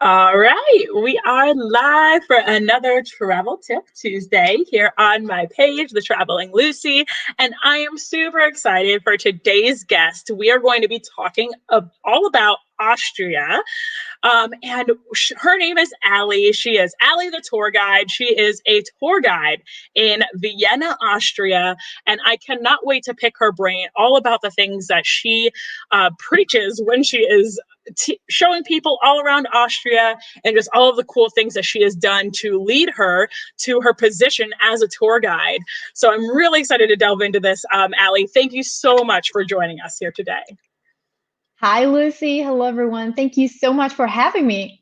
All right, we are live for another Travel Tip Tuesday here on my page, The Traveling Lucy, and I am super excited for today's guest. We are going to be talking all about Austria, and her name is Allie. She is Allie the tour guide. She is a tour guide in Vienna, Austria, and I cannot wait to pick her brain all about the things that she preaches when she is showing people all around Austria and just all of the cool things that she has done to lead her to her position as a tour guide. So I'm really excited to delve into this. Allie, thank you so much for joining us here today. Hi, Lucy. Hello, everyone. Thank you so much for having me.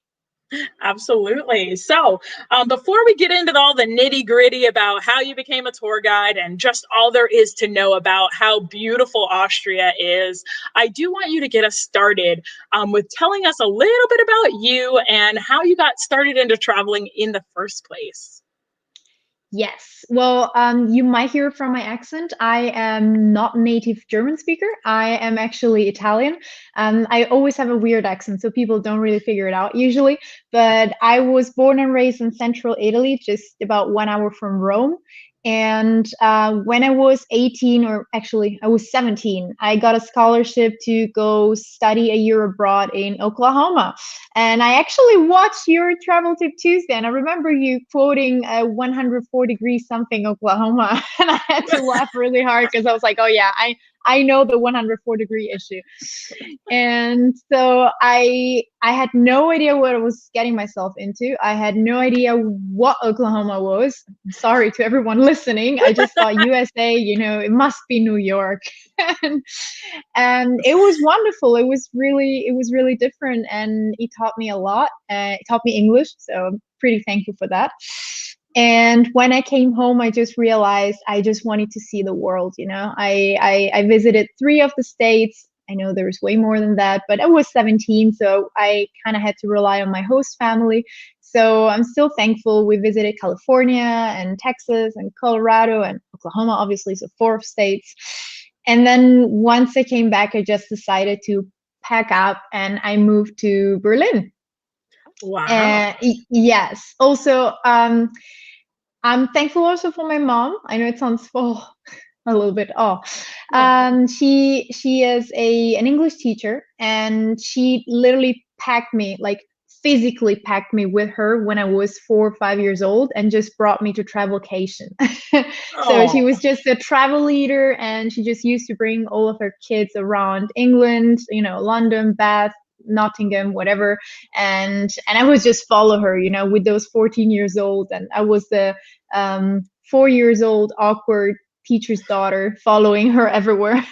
Absolutely. So before we get into all the nitty gritty about how you became a tour guide and just all there is to know about how beautiful Austria is, I do want you to get us started with telling us a little bit about you and how you got started into traveling in the first place. Yes. Well, you might hear from my accent. I am not native German speaker. I am actually Italian. I always have a weird accent, so people don't really figure it out usually. But I was born and raised in central Italy, just about 1 hour from Rome. And when I was 18, or actually I was 17, I got a scholarship to go study a year abroad in Oklahoma. And I actually watched your Travel Tip Tuesday, and I remember you quoting 104 degrees something Oklahoma, and I had to laugh really hard because I was like, oh yeah, I know the 104-degree issue. And so I had no idea what I was getting myself into. I had no idea what Oklahoma was. I'm sorry to everyone listening. I just thought USA, it must be New York. and it was wonderful. It was really different, and it taught me a lot. It taught me English, so I'm pretty thankful for that. And when I came home, I just realized I just wanted to see the world. I visited 3 of the states. I know there's way more than that, but I was 17, so I kind of had to rely on my host family. So I'm still thankful. We visited California and Texas and Colorado and Oklahoma, obviously, so 4 states. And then once I came back, I just decided to pack up and I moved to Berlin. Wow. Yes. Also, I'm thankful also for my mom. I know it sounds a little bit she is an English teacher, and she literally packed me, like physically packed me with her when I was 4 or 5 years old and just brought me to travelcation. So she was just a travel leader, and she just used to bring all of her kids around England, London, Bath, Nottingham, whatever, and I would just follow her, with those 14 years old, and I was the 4 years old awkward teacher's daughter following her everywhere.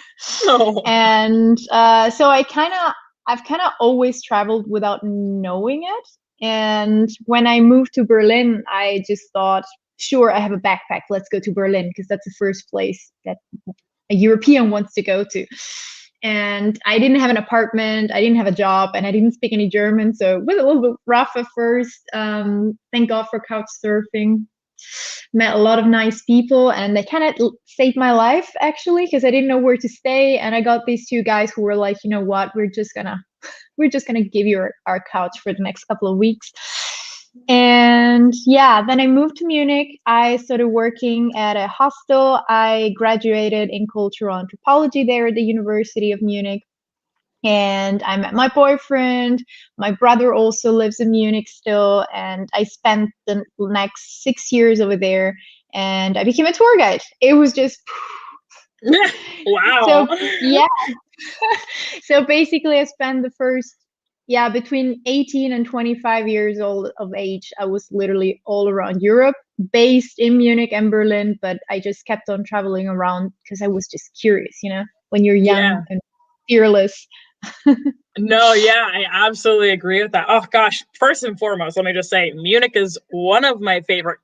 And so I've kind of always traveled without knowing it. And when I moved to Berlin, I just thought, sure, I have a backpack, let's go to Berlin, because that's the first place that a European wants to go to. And I didn't have an apartment, I didn't have a job, and I didn't speak any German, so it was a little bit rough at first. Thank God for couch surfing. Met a lot of nice people, and they kind of saved my life, actually, because I didn't know where to stay. And I got these 2 guys who were like, you know what, we're just gonna give you our couch for the next couple of weeks. And yeah, then I moved to Munich. I started working at a hostel. I graduated in cultural anthropology there at the University of Munich. And I met my boyfriend. My brother also lives in Munich still. And I spent the next 6 years over there, and I became a tour guide. It was just wow. So yeah. So basically I spent the first between 18 and 25 years old of age, I was literally all around Europe, based in Munich and Berlin, but I just kept on traveling around because I was just curious, when you're young and fearless. No, yeah, I absolutely agree with that. Oh gosh, first and foremost, let me just say Munich is one of my favorite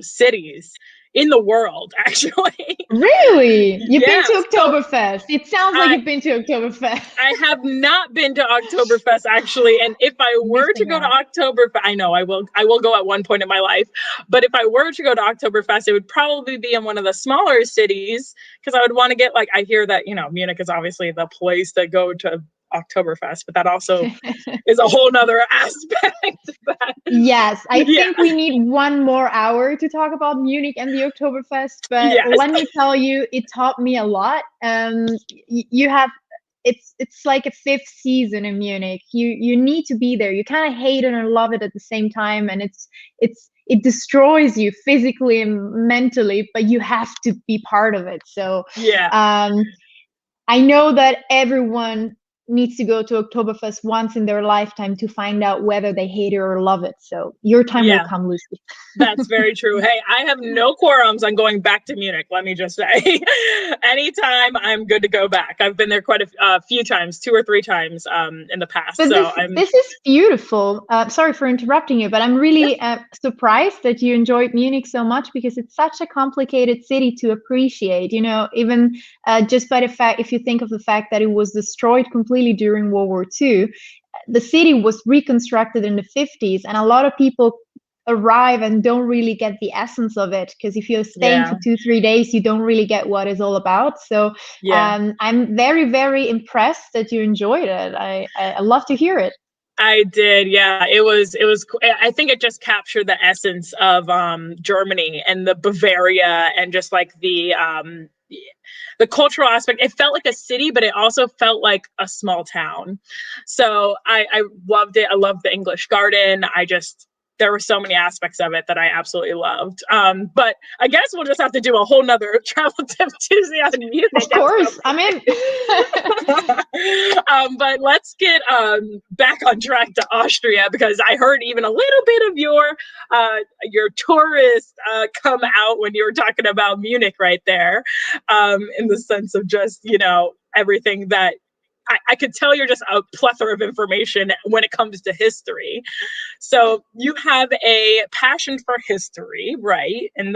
cities in the world, actually. Really? You've been to Oktoberfest. It sounds like you've been to Oktoberfest. I have not been to Oktoberfest, actually. And if I were to go to Oktoberfest, I know I will go at one point in my life. But if I were to go to Oktoberfest, it would probably be in one of the smaller cities, because I would want to get, I hear that, Munich is obviously the place to go to Oktoberfest, but that also is a whole nother aspect of that. Yes, I think we need 1 more hour to talk about Munich and the Oktoberfest, but Yes. let me tell you, it taught me a lot. You have it's like a 5th season in Munich. You need to be there. You kind of hate it and love it at the same time, and it destroys you physically and mentally, but you have to be part of it. So I know that everyone needs to go to Oktoberfest once in their lifetime to find out whether they hate it or love it. So your time will come, Lucy. That's very true. Hey, I have no quorums on going back to Munich, let me just say. Anytime, I'm good to go back. I've been there quite a few times, 2 or 3 times in the past. But so this is beautiful. Sorry for interrupting you, but I'm really surprised that you enjoyed Munich so much, because it's such a complicated city to appreciate. You know, even just by the fact, if you think of the fact that it was destroyed completely during World War II, the city was reconstructed in the 50s, and a lot of people arrive and don't really get the essence of it, because if you're staying for 2-3 days, you don't really get what it's all about. So I'm very, very impressed that you enjoyed it. I love to hear it. I did, yeah. It was. I think it just captured the essence of Germany and the Bavaria, and just like the cultural aspect. It felt like a city, but it also felt like a small town. So I loved it. I loved the English Garden. There were so many aspects of it that I absolutely loved. But I guess we'll just have to do a whole nother travel tip Tuesday on Munich. Of course, I'm in. But let's get back on track to Austria, because I heard even a little bit of your tourist come out when you were talking about Munich right there, in the sense of just, everything that I could tell you're just a plethora of information when it comes to history. So you have a passion for history, right? And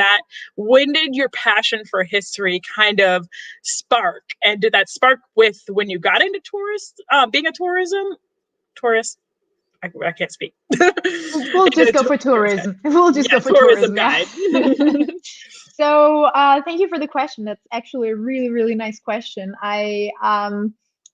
when did your passion for history kind of spark? And did that spark with when you got into being a tourist? I can't speak. We'll just go for tourism. We'll just go for tourism guide. So thank you for the question. That's actually a really, really nice question.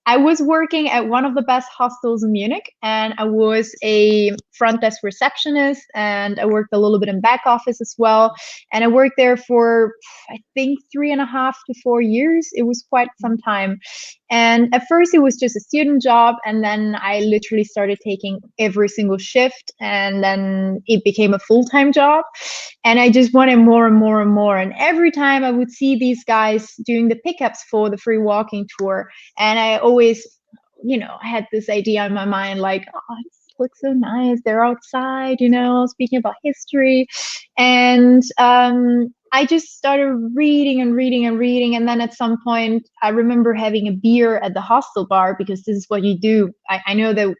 I was working at one of the best hostels in Munich, and I was a front desk receptionist, and I worked a little bit in back office as well. And I worked there for, I think, 3.5 to 4 years. It was quite some time. And at first it was just a student job, and then I literally started taking every single shift, and then it became a full-time job. And I just wanted more and more and more. And every time I would see these guys doing the pickups for the free walking tour, and I always, I had this idea in my mind, like, oh, this looks so nice. They're outside, speaking about history. And I just started reading and reading and reading. And then at some point, I remember having a beer at the hostel bar, because this is what you do. I know that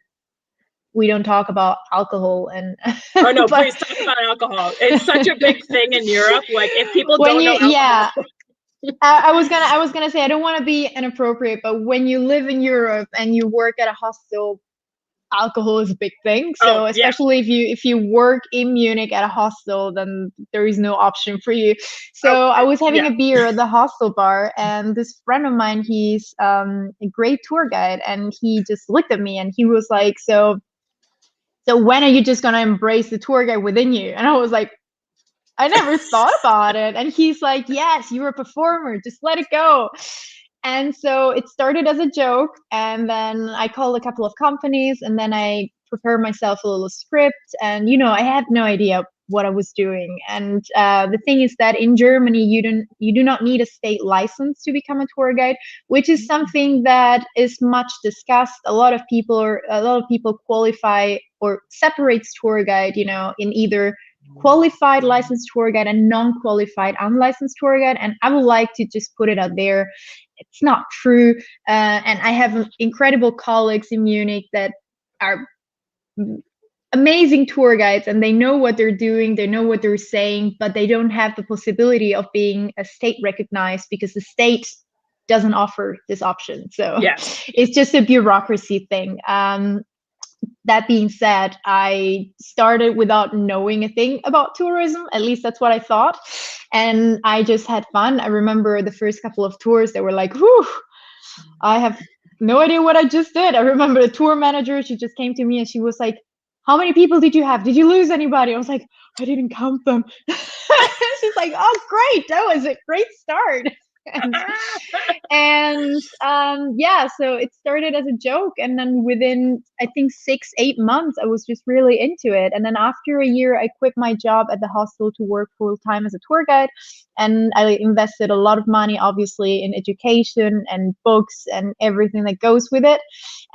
we don't talk about alcohol and oh no, please talk about alcohol. It's such a big thing in Europe. Like, if people don't know alcohol. I was gonna say, I don't want to be inappropriate, but when you live in Europe and you work at a hostel, alcohol is a big thing. So especially if you work in Munich at a hostel, then there is no option for you. So I was having a beer at the hostel bar, and this friend of mine, he's a great tour guide, and he just looked at me and he was like, so when are you just gonna embrace the tour guide within you? And I was like, I never thought about it. And he's like, yes, you're a performer, just let it go. And so it started as a joke, and then I called a couple of companies, and then I prepared myself a little script, and I had no idea what I was doing. And the thing is that in Germany, you do not need a state license to become a tour guide, which is something that is much discussed. A lot of people qualify or separates tour guide, in either qualified licensed tour guide and non-qualified unlicensed tour guide. And I would like to just put it out there, it's not true. And I have incredible colleagues in Munich that are amazing tour guides, and they know what they're doing, they know what they're saying, but they don't have the possibility of being a state recognized, because the state doesn't offer this option. So it's just a bureaucracy thing. That being said, I started without knowing a thing about tourism. At least that's what I thought. And I just had fun. I remember the first couple of tours, they were like, whew, I have no idea what I just did. I remember the tour manager, she just came to me and she was like, how many people did you have? Did you lose anybody? I was like, I didn't count them. She's like, oh, great. That was a great start. and yeah, so it started as a joke, and then within I think 6-8 months I was just really into it. And then after a year I quit my job at the hostel to work full time as a tour guide, and I invested a lot of money obviously in education and books and everything that goes with it.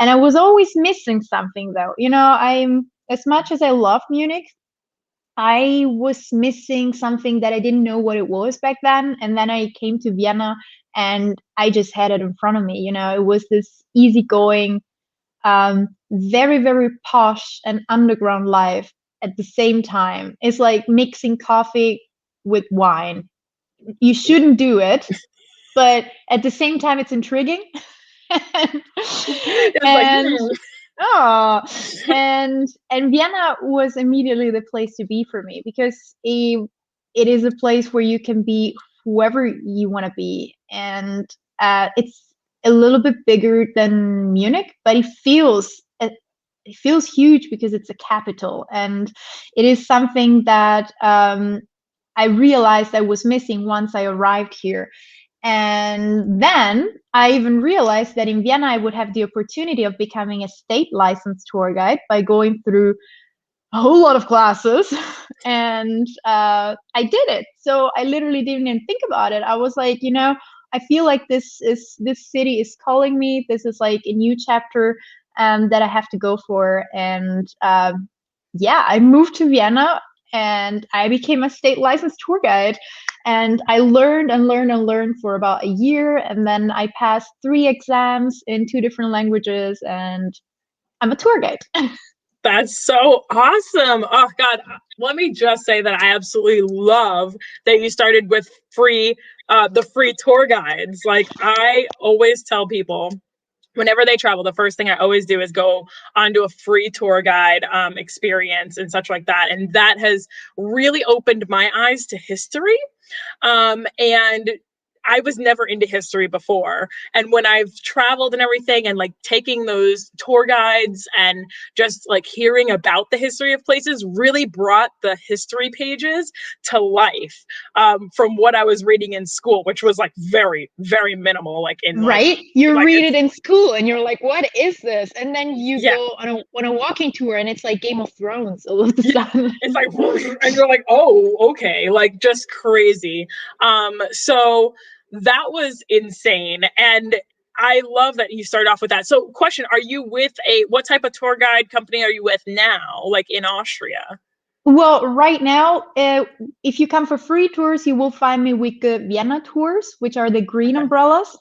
And I was always missing something though, I'm, as much as I love Munich, I was missing something that I didn't know what it was back then. And then I came to Vienna and I just had it in front of me. It was this easygoing, very, very posh and underground life at the same time. It's like mixing coffee with wine. You shouldn't do it, but at the same time, it's intriguing. and Oh, and Vienna was immediately the place to be for me, because it is a place where you can be whoever you want to be, and it's a little bit bigger than Munich, but it feels huge because it's a capital, and it is something that I realized I was missing once I arrived here. And then I even realized that in Vienna, I would have the opportunity of becoming a state licensed tour guide by going through a whole lot of classes. And I did it. So I literally didn't even think about it. I was like, I feel like this city is calling me. This is like a new chapter that I have to go for. And yeah, I moved to Vienna and I became a state licensed tour guide. And I learned and learned and learned for about a year. And then I passed 3 exams in 2 different languages, and I'm a tour guide. That's so awesome. Oh God, let me just say that I absolutely love that you started with the free tour guides. Like, I always tell people, whenever they travel, the first thing I always do is go onto a free tour guide experience and such like that. And that has really opened my eyes to history. And I was never into history before. And when I've traveled and everything, and like taking those tour guides and just like hearing about the history of places really brought the history pages to life, from what I was reading in school, which was like very, very minimal. Like in right, you read it in school and you're like, what is this? And then you go on a walking tour and it's like Game of Thrones all of a sudden. It's like, and you're like, oh, okay, like just crazy. So that was insane. And I love that you start off with that. So question, are you with what type of tour guide company are you with now, like in Austria? Well, right now, if you come for free tours, you will find me with the Vienna tours, which are the green umbrellas.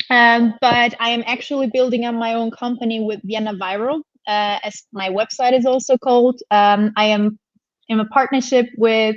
But I am actually building up my own company with Vienna Viral, as my website is also called. I am in a partnership with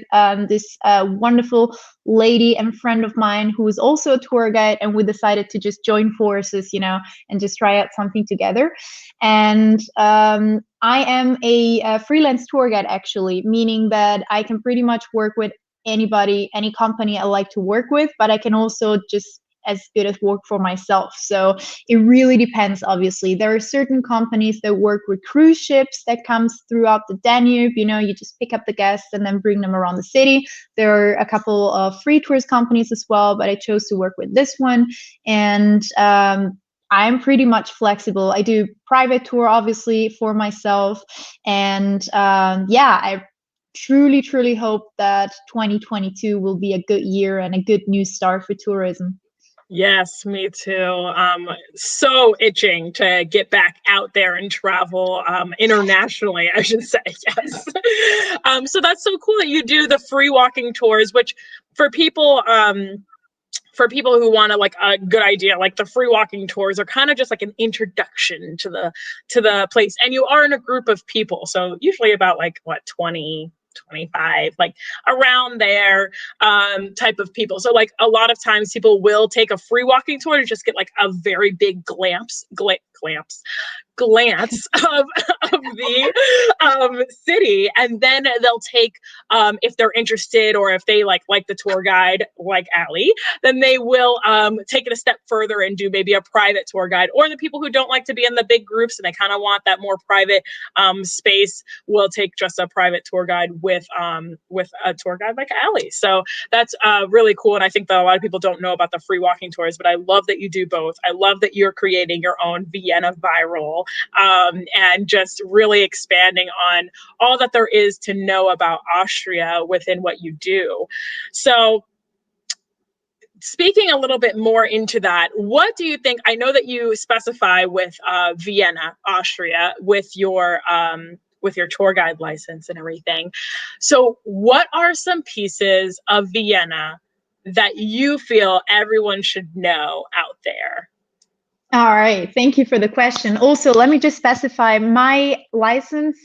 this wonderful lady and friend of mine who is also a tour guide, and we decided to just join forces, and just try out something together. And I am a freelance tour guide, actually, meaning that I can pretty much work with anybody, any company I like to work with, but I can also just as good as work for myself. So it really depends, obviously. There are certain companies that work with cruise ships that comes throughout the Danube. You just pick up the guests and then bring them around the city. There are a couple of free tours companies as well, but I chose to work with this one. And I'm pretty much flexible. I do private tour, obviously, for myself. And yeah, I truly, truly hope that 2022 will be a good year and a good new start for tourism. Yes, me too. So itching to get back out there and travel internationally, I should say. Yes. So that's so cool that you do the free walking tours, which for people who want to, like, a good idea, like the free walking tours are kind of just like an introduction to the place, and you are in a group of people, so usually about like 20, 25, like around there, type of people. So like a lot of times people will take a free walking tour to just get like a very big glimpse glance of the city, and then they'll take, if they're interested or if they like the tour guide like Allie, then they will take it a step further and do maybe a private tour guide. Or the people who don't like to be in the big groups and they kind of want that more private space will take just a private tour guide with a tour guide like Allie. So that's really cool, and I think that a lot of people don't know about the free walking tours, but I love that you do both. I love that you're creating your own Vienna viral, and just really expanding on all that there is to know about Austria within what you do. So speaking a little bit more into that, what do you think? I know that you specify with Vienna, Austria, with your tour guide license and everything. So what are some pieces of Vienna that you feel everyone should know out there? All right, thank you for the question. Also, let me just specify, my license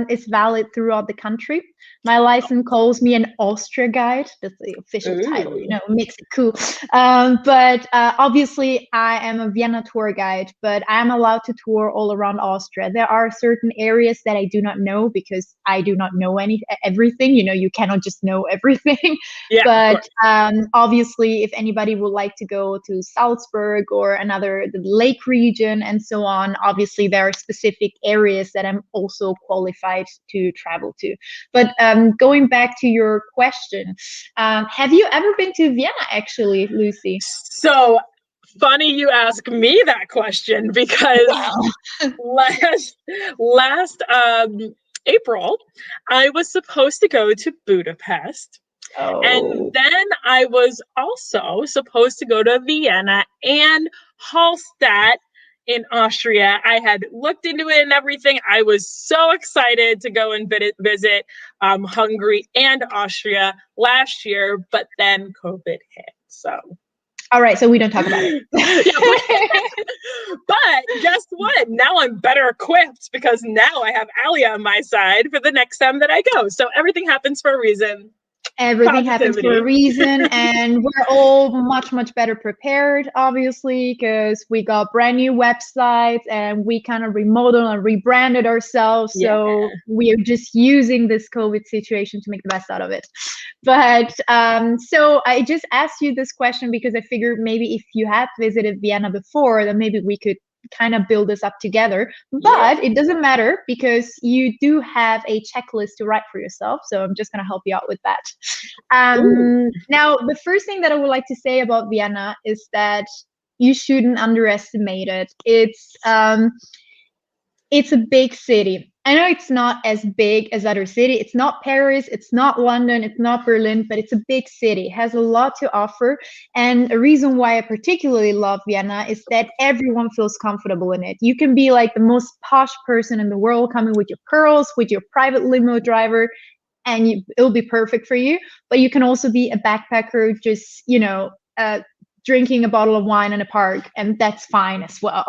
is valid throughout the country. My license calls me an Austria guide. That's the official title, you know, makes it cool. But obviously, I am a Vienna tour guide, but I'm allowed to tour all around Austria. There are certain areas that I do not know because I do not know everything. You know, you cannot just know everything. Yeah, but obviously, if anybody would like to go to Salzburg or the Lake region and so on, obviously there are specific areas that I'm also qualified to travel to. But going back to your question, have you ever been to Vienna, actually, Lucy? So funny you ask me that question, because last April, I was supposed to go to Budapest. Oh. And then I was also supposed to go to Vienna and Hallstatt in Austria. I had looked into it and everything. I was so excited to go and visit Hungary and Austria last year, but then COVID hit. So. All right, so we don't talk about it. But guess what? Now I'm better equipped because now I have Allie on my side for the next time that I go. So everything happens for a reason. Everything happens for a reason, and we're all much better prepared, obviously, because we got brand new websites and we kind of remodeled and rebranded ourselves. Yeah. So we are just using this COVID situation to make the best out of it. But so I just asked you this question because I figured maybe if you had visited Vienna before, then maybe we could kind of build this up together. But it doesn't matter because you do have a checklist to write for yourself. So I'm just going to help you out with that. Now, the first thing that I would like to say about Vienna is that you shouldn't underestimate it. It's a big city. I know it's not as big as other cities. It's not Paris, it's not London, it's not Berlin, but it's a big city. It has a lot to offer. And a reason why I particularly love Vienna is that everyone feels comfortable in it. You can be like the most posh person in the world, coming with your pearls, with your private limo driver, and it'll be perfect for you. But you can also be a backpacker, just, you know, drinking a bottle of wine in a park, and that's fine as well.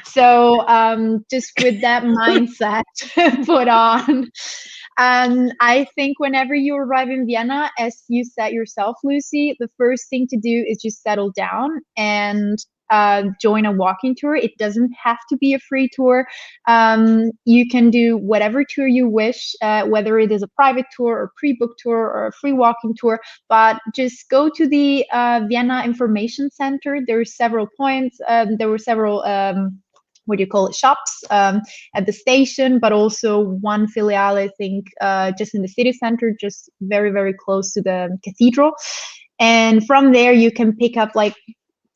So just with that mindset put on, I think whenever you arrive in Vienna, as you said yourself, Lucy, the first thing to do is just settle down and join a walking tour. It doesn't have to be a free tour. You can do whatever tour you wish, whether it is a private tour or pre-booked tour or a free walking tour, but just go to the Vienna Information Center. There are several points. There were several what do you call it, shops at the station, but also one filiale, I think, just in the city center, just very close to the cathedral. And from there, you can pick up, like,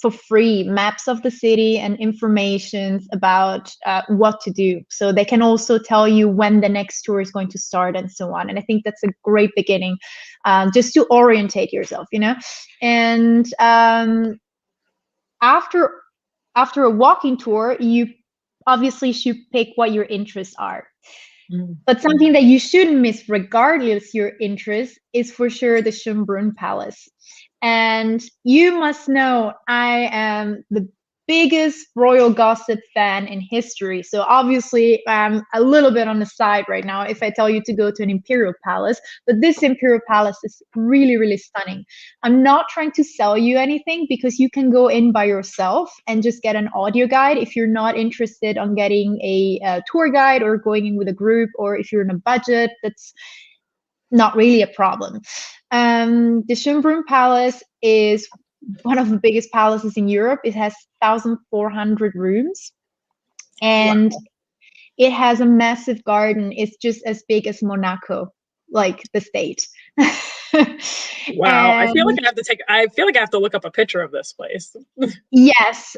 for free, maps of the city and information about what to do. So they can also tell you when the next tour is going to start and so on. And I think that's a great beginning, just to orientate yourself, you know. And after a walking tour, you obviously should pick what your interests are. But something that you shouldn't miss, regardless your interest, is for sure the Schonbrunn Palace. And you must know I am the biggest royal gossip fan in history. So obviously I'm a little bit on the side right now if I tell you to go to an imperial palace, but this imperial palace is really, really stunning. I'm not trying to sell you anything because you can go in by yourself and just get an audio guide if you're not interested on getting a tour guide or going in with a group, or if you're in a budget, that's not really a problem. The Schönbrunn Palace is one of the biggest palaces in Europe. It has 1,400 rooms, and it has a massive garden. It's just as big as Monaco, like the state. Wow, I feel like I have to look up a picture of this place. Yes,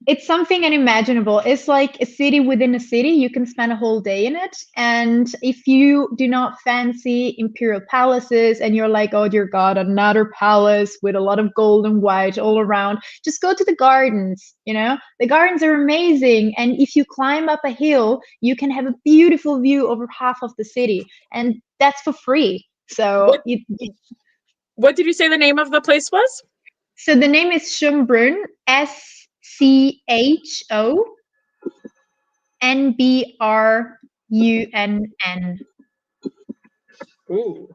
it's something unimaginable. It's like a city within a city. You can spend a whole day in it. And if you do not fancy imperial palaces and you're like, oh dear God, another palace with a lot of gold and white all around, just go to the gardens. You know, the gardens are amazing. And if you climb up a hill, you can have a beautiful view over half of the city. And that's for free. So what did you say the name of the place was? So the name is Schönbrunn, Schonbrunn. Ooh.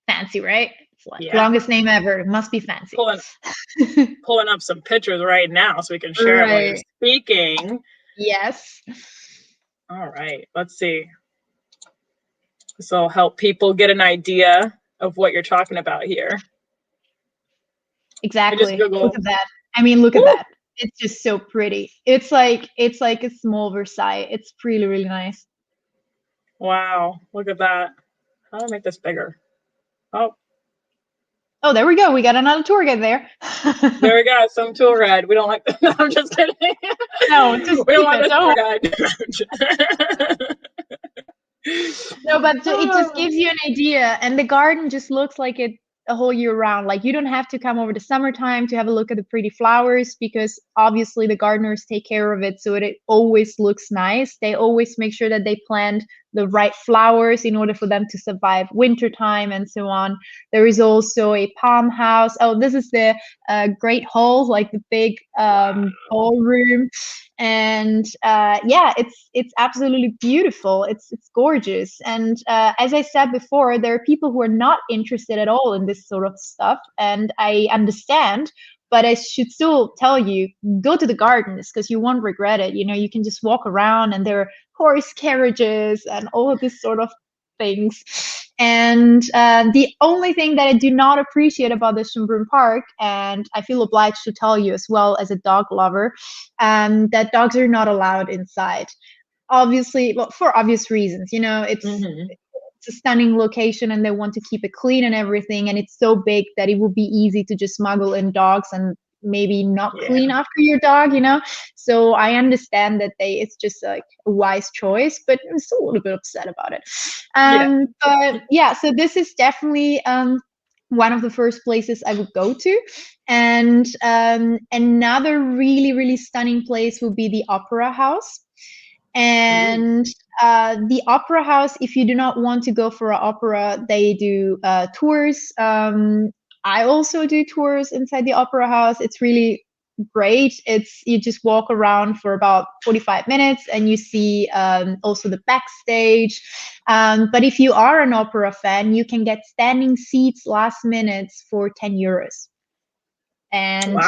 Fancy, right? It's like longest name ever. It must be fancy. Pulling up some pictures right now so we can share it while you're speaking. Yes. All right. Let's see. This will help people get an idea of what you're talking about here. Exactly. Look at that. I mean, look at that. It's just so pretty. It's like a small Versailles. It's really, really nice. Wow. Look at that. How do I make this bigger? Oh, there we go. We got another tour guide there. There we go. Some tour guide. We don't like that. No, I'm just kidding. No, just we don't want this tour guide. No, but it just gives you an idea. And the garden just looks like it a whole year round. Like, you don't have to come over the summertime to have a look at the pretty flowers, because obviously the gardeners take care of it, so it always looks nice. They always make sure that they plant the right flowers in order for them to survive wintertime and so on. There is also a palm house. Oh, this is the great hall, like the big ballroom. And it's absolutely beautiful. It's gorgeous. And as I said before, there are people who are not interested at all in this sort of stuff, and I understand, but I should still tell you, go to the gardens, because you won't regret it. You know, you can just walk around, and there are horse carriages and all of this sort of things. And the only thing that I do not appreciate about the Schönbrunn Park, and I feel obliged to tell you as well as a dog lover, that dogs are not allowed inside. Obviously, well, for obvious reasons. You know, it's a stunning location, and they want to keep it clean and everything. And it's so big that it would be easy to just smuggle in dogs and maybe not clean after your dog, you know. So I understand that it's just like a wise choice, but I'm still a little bit upset about it. But yeah, so this is definitely one of the first places I would go to. And another really, really stunning place would be the Opera House. And the Opera House, if you do not want to go for an opera, they do tours. I also do tours inside the Opera House. It's really great. You just walk around for about 45 minutes and you see also the backstage. But if you are an opera fan, you can get standing seats last minutes for 10 euros. And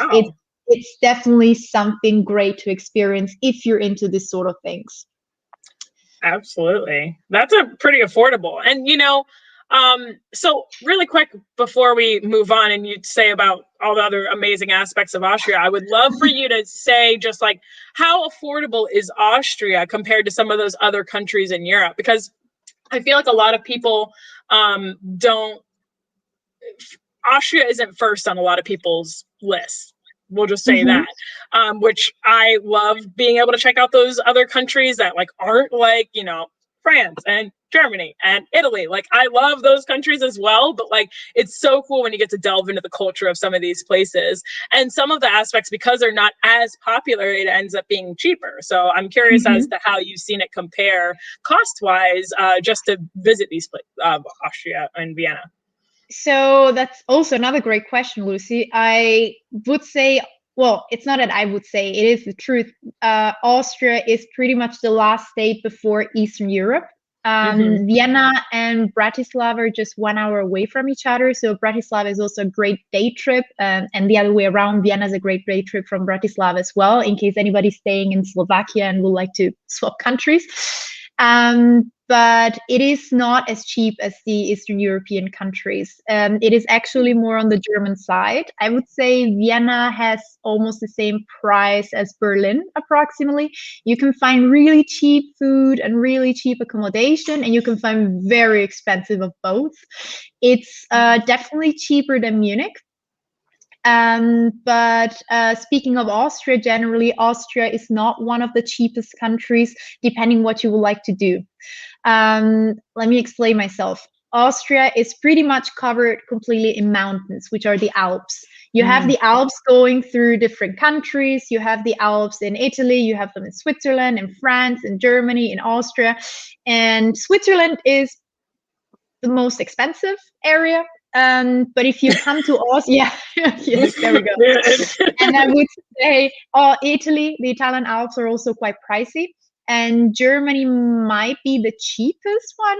it's definitely something great to experience if you're into this sort of things. Absolutely. That's a pretty affordable. And, you know, so really quick before we move on and you say about all the other amazing aspects of Austria, I would love for you to say just like how affordable is Austria compared to some of those other countries in Europe? Because I feel like a lot of people Austria isn't first on a lot of people's lists. We'll just say that, which I love being able to check out those other countries that like aren't like, you know, France and Germany and Italy. Like, I love those countries as well, but like, it's so cool when you get to delve into the culture of some of these places. And some of the aspects, because they're not as popular, it ends up being cheaper. So I'm curious as to how you've seen it compare cost-wise, just to visit these places, Austria and Vienna. So that's also another great question, Lucy. I would say, well, it's not that I would say, it is the truth. Austria is pretty much the last state before Eastern Europe. Vienna and Bratislava are just 1 hour away from each other. So Bratislava is also a great day trip, and the other way around, Vienna is a great day trip from Bratislava as well, in case anybody's staying in Slovakia and would like to swap countries. But it is not as cheap as the Eastern European countries. It is actually more on the German side. I would say Vienna has almost the same price as Berlin, approximately. You can find really cheap food and really cheap accommodation, and you can find very expensive of both. It's definitely cheaper than Munich. But speaking of Austria, generally, Austria is not one of the cheapest countries, depending what you would like to do. Let me explain myself. Austria is pretty much covered completely in mountains, which are the Alps. You have the Alps going through different countries. You have the Alps in Italy, you have them in Switzerland, in France, in Germany, in Austria. And Switzerland is the most expensive area. But if you come to Austria, yes, there we go. And I would say, Italy, the Italian Alps are also quite pricey. And Germany might be the cheapest one.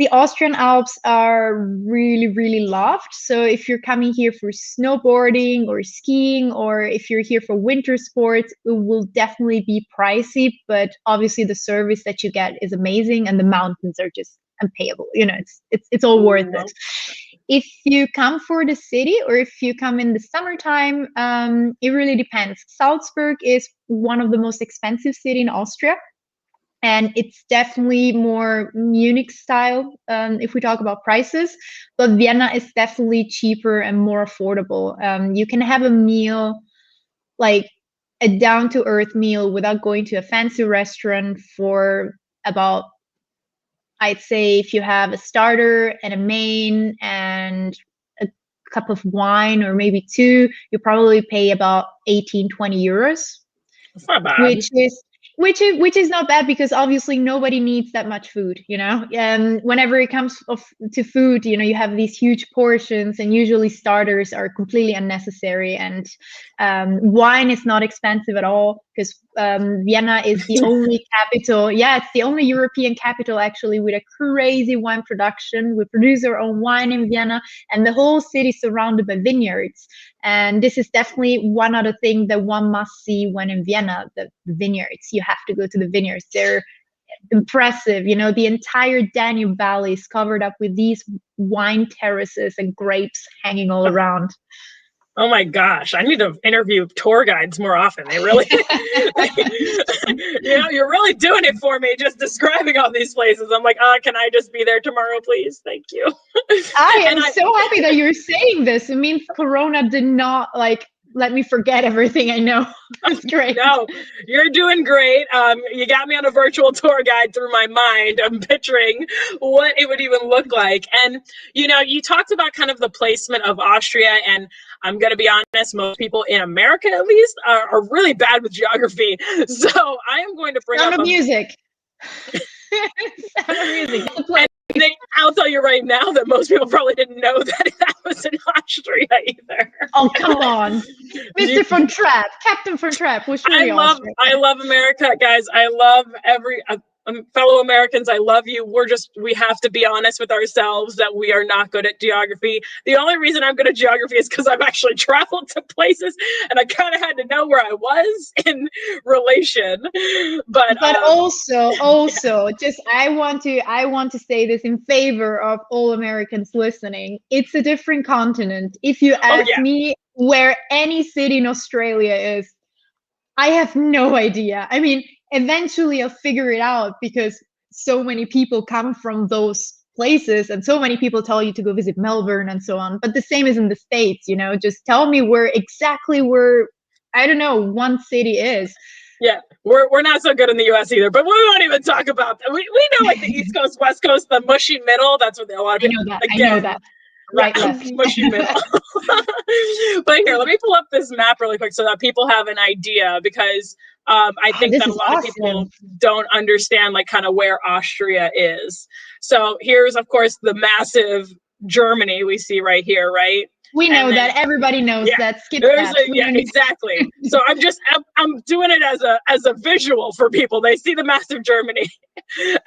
The Austrian Alps are really, really loved. So if you're coming here for snowboarding or skiing, or if you're here for winter sports, it will definitely be pricey. But obviously the service that you get is amazing, and the mountains are just unpayable. You know, it's all worth it. If you come for the city, or if you come in the summertime, it really depends. Salzburg is one of the most expensive cities in Austria. And it's definitely more Munich style if we talk about prices. But Vienna is definitely cheaper and more affordable. You can have a meal, like a down-to-earth meal, without going to a fancy restaurant for about, I'd say, if you have a starter and a main and a cup of wine, or maybe two, you probably pay about 18, 20 euros. That's not bad. Which is not bad, because obviously nobody needs that much food, you know. Whenever it comes to food, you know, you have these huge portions, and usually starters are completely unnecessary. And wine is not expensive at all, because Vienna is the only capital. Yeah, it's the only European capital actually with a crazy wine production. We produce our own wine in Vienna, and the whole city is surrounded by vineyards. And this is definitely one other thing that one must see when in Vienna, the vineyards. You have to go to the vineyards. They're impressive. You know, the entire Danube Valley is covered up with these wine terraces and grapes hanging all around. Oh my gosh, I need to interview tour guides more often. They really, you know, you're really doing it for me, just describing all these places. I'm like, can I just be there tomorrow, please? Thank you. I am so happy that you're saying this. It means Corona did not let me forget everything I know. It's great. No, you're doing great. You got me on a virtual tour guide through my mind. I'm picturing what it would even look like. And, you know, you talked about kind of the placement of Austria, and I'm going to be honest, most people in America, at least, are really bad with geography. So I am going to bring up music. Sound of music. I'll tell you right now that most people probably didn't know that was in Austria either. Oh, come on. Mr. Von Trapp, Captain Von Trapp was really Austria. I love America, guys. I love fellow Americans. I love you. We have to be honest with ourselves that we are not good at geography. The only reason I'm good at geography is because I've actually traveled to places, and I kind of had to know where I was in relation. But also, just I want to say this in favor of all Americans listening. It's a different continent. If you ask me where any city in Australia is, I have no idea. I mean, eventually I'll figure it out, because so many people come from those places, and so many people tell you to go visit Melbourne and so on. But the same is in the States, you know, just tell me where, I don't know, one city is. Yeah, we're not so good in the U.S. either, but we won't even talk about that. We know, like, the East Coast, West Coast, the mushy middle. That's what a lot of people. I know that. Right, left. Mushy middle. But here, let me pull up this map really quick so that people have an idea, because I think that a lot of people don't understand, like, kind of where Austria is. So here's, of course, the massive Germany we see right here, right? We know that. Everybody knows that. Skip that. Exactly. So I'm doing it as a visual for people. They see the map of Germany,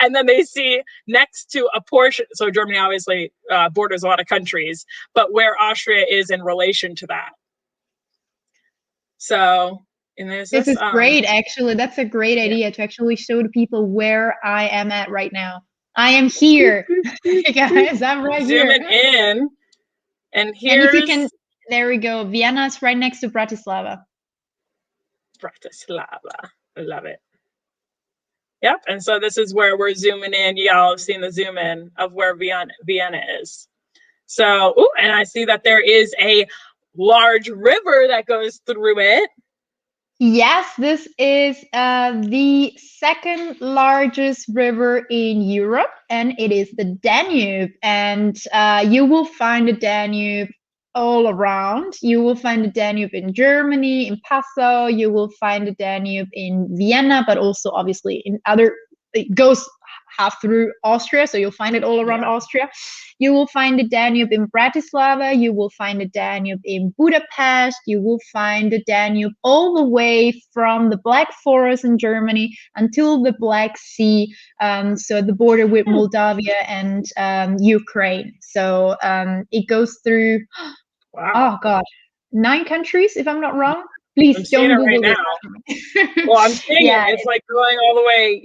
and then they see next to a portion. So Germany obviously borders a lot of countries, but where Austria is in relation to that. So, and this is great. Actually, that's a great idea to actually show the people where I am at right now. I am here, guys. I'm right here. Zooming in, and here's. And if you can. There we go. Vienna's right next to Bratislava. Bratislava. I love it. Yep. And so this is where we're zooming in. Y'all have seen the zoom in of where Vienna is. So, and I see that there is a large river that goes through it. Yes, this is the second largest river in Europe, and it is the Danube. And you will find the Danube all around. You will find the Danube in Germany, in Passau. You will find the Danube in Vienna, but also obviously in it goes half through Austria, so you'll find it all around Austria. You will find the Danube in Bratislava. You will find the Danube in Budapest. You will find the Danube all the way from the Black Forest in Germany until the Black Sea, so the border with Moldavia and Ukraine. So it goes through, oh God, 9 countries, if I'm not wrong. Please don't Google it right now. Well, I'm seeing it. It's like going all the way,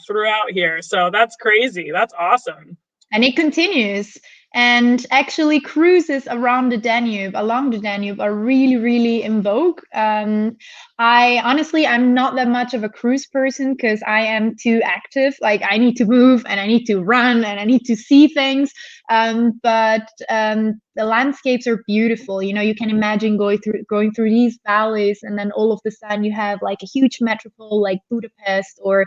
throughout here. So that's crazy. That's awesome. And it continues. And actually, cruises along the Danube are really, really in vogue. I'm not that much of a cruise person because I am too active. Like, I need to move and I need to run and I need to see things. But the landscapes are beautiful. You know, you can imagine going through these valleys, and then all of a sudden you have like a huge metropole like Budapest or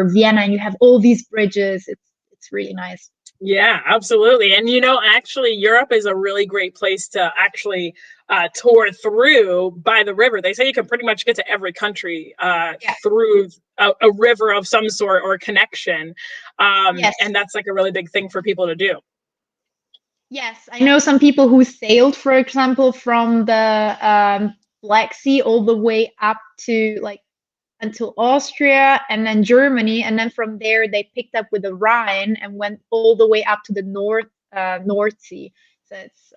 Vienna, and you have all these bridges. It's really nice. Yeah, absolutely. And, actually, Europe is a really great place to actually tour through by the river. They say you can pretty much get to every country through a river of some sort or connection. And that's like a really big thing for people to do. Yes, I know some people who sailed, for example, from the Black Sea all the way up to until Austria and then Germany, and then from there they picked up with the Rhine and went all the way up to the North Sea. So it's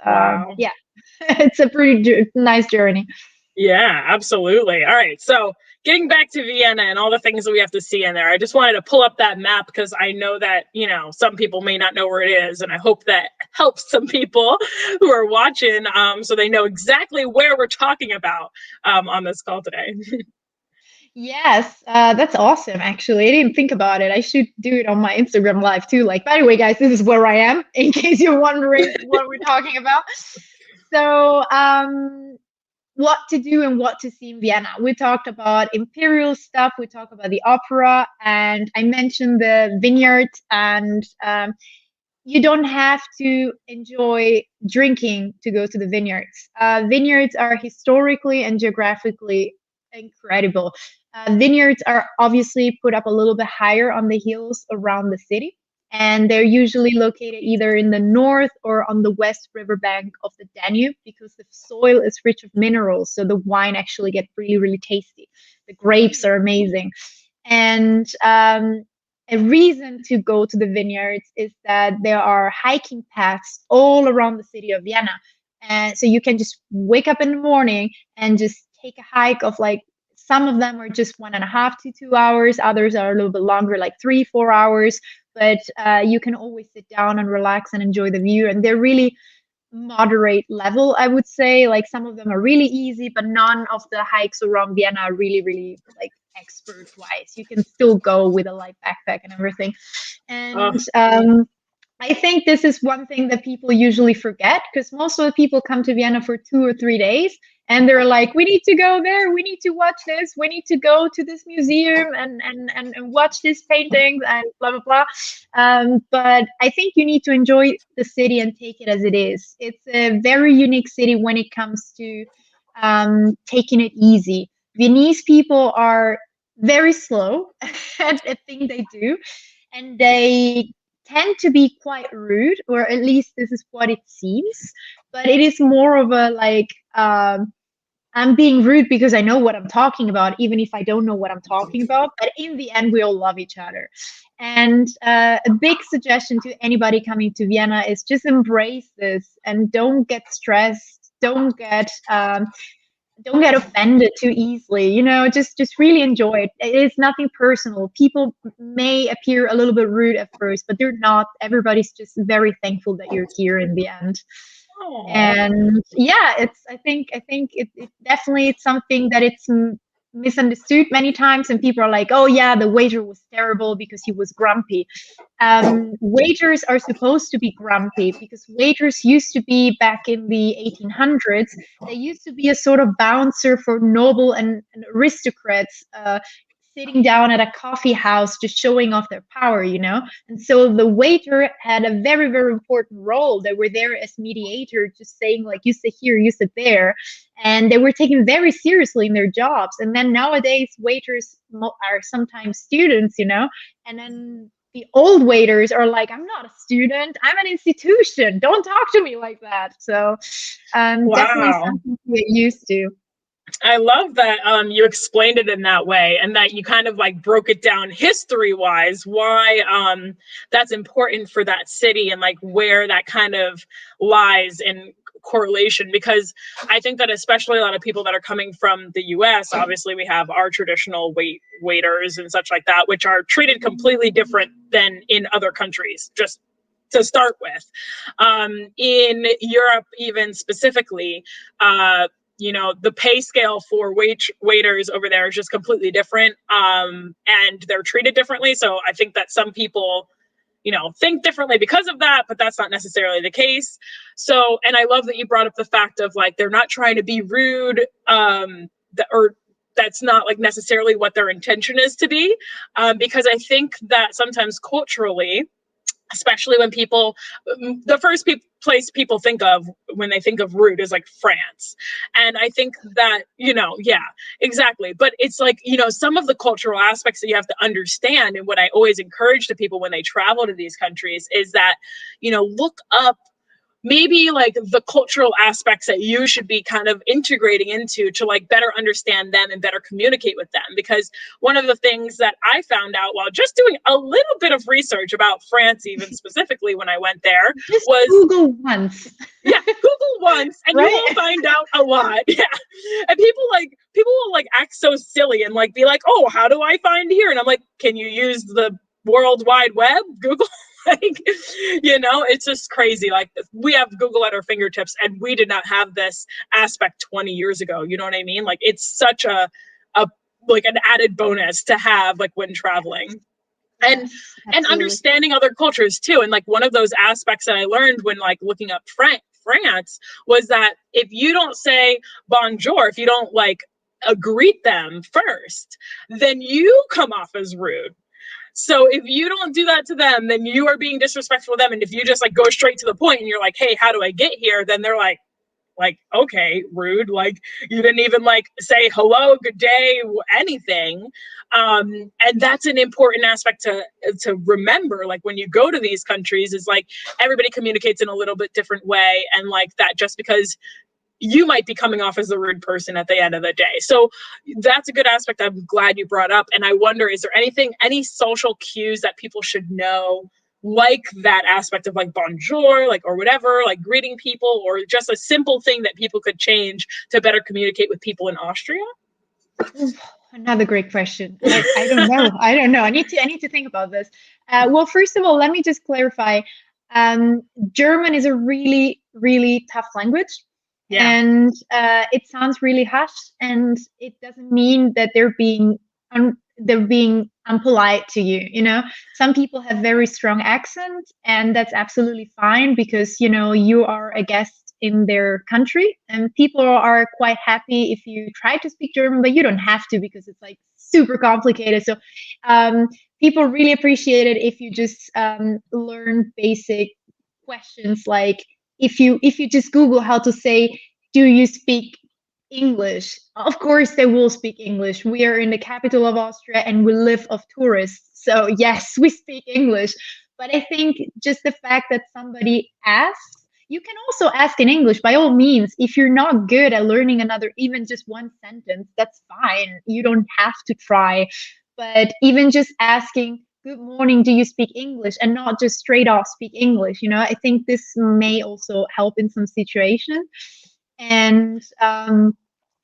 it's a pretty nice journey. Yeah, absolutely. All right, so getting back to Vienna and all the things that we have to see in there, I just wanted to pull up that map because I know that some people may not know where it is, and I hope that helps some people who are watching, so they know exactly where we're talking about on this call today. Yes, that's awesome, actually. I didn't think about it. I should do it on my Instagram live too. Like, by the way, guys, this is where I am, in case you're wondering what we're talking about. So, what to do and what to see in Vienna. We talked about imperial stuff. We talked about the opera, and I mentioned the vineyards, and you don't have to enjoy drinking to go to the vineyards. Vineyards are historically and geographically incredible. Vineyards are obviously put up a little bit higher on the hills around the city, and they're usually located either in the north or on the west riverbank of the Danube because the soil is rich of minerals, so the wine actually gets really, really tasty. The grapes are amazing. And a reason to go to the vineyards is that there are hiking paths all around the city of Vienna. And so you can just wake up in the morning and just take a hike of some of them are just 1.5 to 2 hours. Others are a little bit longer, like 3-4 hours. But you can always sit down and relax and enjoy the view. And they're really moderate level, I would say. Like, some of them are really easy, but none of the hikes around Vienna are really, really expert wise. You can still go with a light backpack and everything. And I think this is one thing that people usually forget, because most of the people come to Vienna for 2 or 3 days and they're like, we need to go there, we need to watch this, we need to go to this museum and watch these paintings and blah, blah, blah. But I think you need to enjoy the city and take it as it is. It's a very unique city when it comes to taking it easy. Viennese people are very slow at the thing they do, and they tend to be quite rude, or at least this is what it seems. But it is more of a like, I'm being rude because I know what I'm talking about, even if I don't know what I'm talking about. But in the end, we all love each other. And a big suggestion to anybody coming to Vienna is just embrace this and don't get stressed. Don't get offended too easily. You know, just really enjoy it. It's nothing personal. People may appear a little bit rude at first, but they're not. Everybody's just very thankful that you're here in the end. Aw. And yeah, I think it definitely, it's something that it's misunderstood many times, and people are like, oh yeah, the waiter was terrible because he was grumpy. Waiters are supposed to be grumpy because waiters used to be, back in the 1800s, they used to be a sort of bouncer for noble and aristocrats, sitting down at a coffee house just showing off their power, you know? And so the waiter had a very, very important role. They were there as mediator, just saying like, you sit here, you sit there. And they were taken very seriously in their jobs. And then nowadays, waiters are sometimes students, you know? And then the old waiters are like, I'm not a student, I'm an institution. Don't talk to me like that. So definitely Wow. something to get used to. I love that you explained it in that way, and that you kind of like broke it down history wise, why that's important for that city, and like where that kind of lies in correlation. Because I think that especially a lot of people that are coming from the US, obviously we have our traditional waiters and such like that, which are treated completely different than in other countries, just to start with. In Europe, even specifically, you know, the pay scale for waiters over there is just completely different, and they're treated differently. So I think that some people, you know, think differently because of that, but that's not necessarily the case. So, and I love that you brought up the fact of like, they're not trying to be rude, or that's not like necessarily what their intention is to be, because I think that sometimes culturally, especially when people, the first place people think of when they think of rude is like France. And I think that, you know, yeah, exactly. But it's like, you know, some of the cultural aspects that you have to understand, and what I always encourage to people when they travel to these countries is that, you know, look up maybe like the cultural aspects that you should be kind of integrating into to like better understand them and better communicate with them. Because one of the things that I found out while just doing a little bit of research about France, even specifically when I went there, Just was Google once. yeah, Google once and Right? you will find out a lot. Yeah. And people will like act so silly and like be like, oh, how do I find here? And I'm like, can you use the World Wide Web? Google? Like, you know, it's just crazy. Like, we have Google at our fingertips, and we did not have this aspect 20 years ago. You know what I mean? Like, it's such a like an added bonus to have like when traveling. And Yes, and absolutely. understanding other cultures too. And like one of those aspects that I learned when like looking up France was that if you don't say bonjour, if you don't like greet them first, then you come off as rude. So if you don't do that to them, then you are being disrespectful to them. And if you just like go straight to the point and you're like, hey, how do I get here? Then they're like, okay, rude. Like, you didn't even like say hello, good day, anything. And that's an important aspect to remember. Like when you go to these countries, is like everybody communicates in a little bit different way. And like that, just because you might be coming off as a rude person at the end of the day. So that's a good aspect I'm glad you brought up. And I wonder, is there any social cues that people should know, like that aspect of like bonjour, like, or whatever, like greeting people, or just a simple thing that people could change to better communicate with people in Austria? Another great question. I don't know. I don't know. I need to think about this. Well, first of all, let me just clarify. German is a really, really tough language. Yeah. And it sounds really hushed, and it doesn't mean that they're being unpolite to you. You know, some people have very strong accents, and that's absolutely fine because you know you are a guest in their country, and people are quite happy if you try to speak German, but you don't have to because it's like super complicated. So people really appreciate it if you just learn basic questions like if you just Google how to say, do you speak English? Of course they will speak English. We are in the capital of Austria and we live of tourists. So yes, we speak English. But I think just the fact that somebody asks, you can also ask in English by all means. If you're not good at learning another, even just one sentence, that's fine. You don't have to try. But even just asking, good morning, do you speak English? And not just straight off speak English. I think this may also help in some situations. And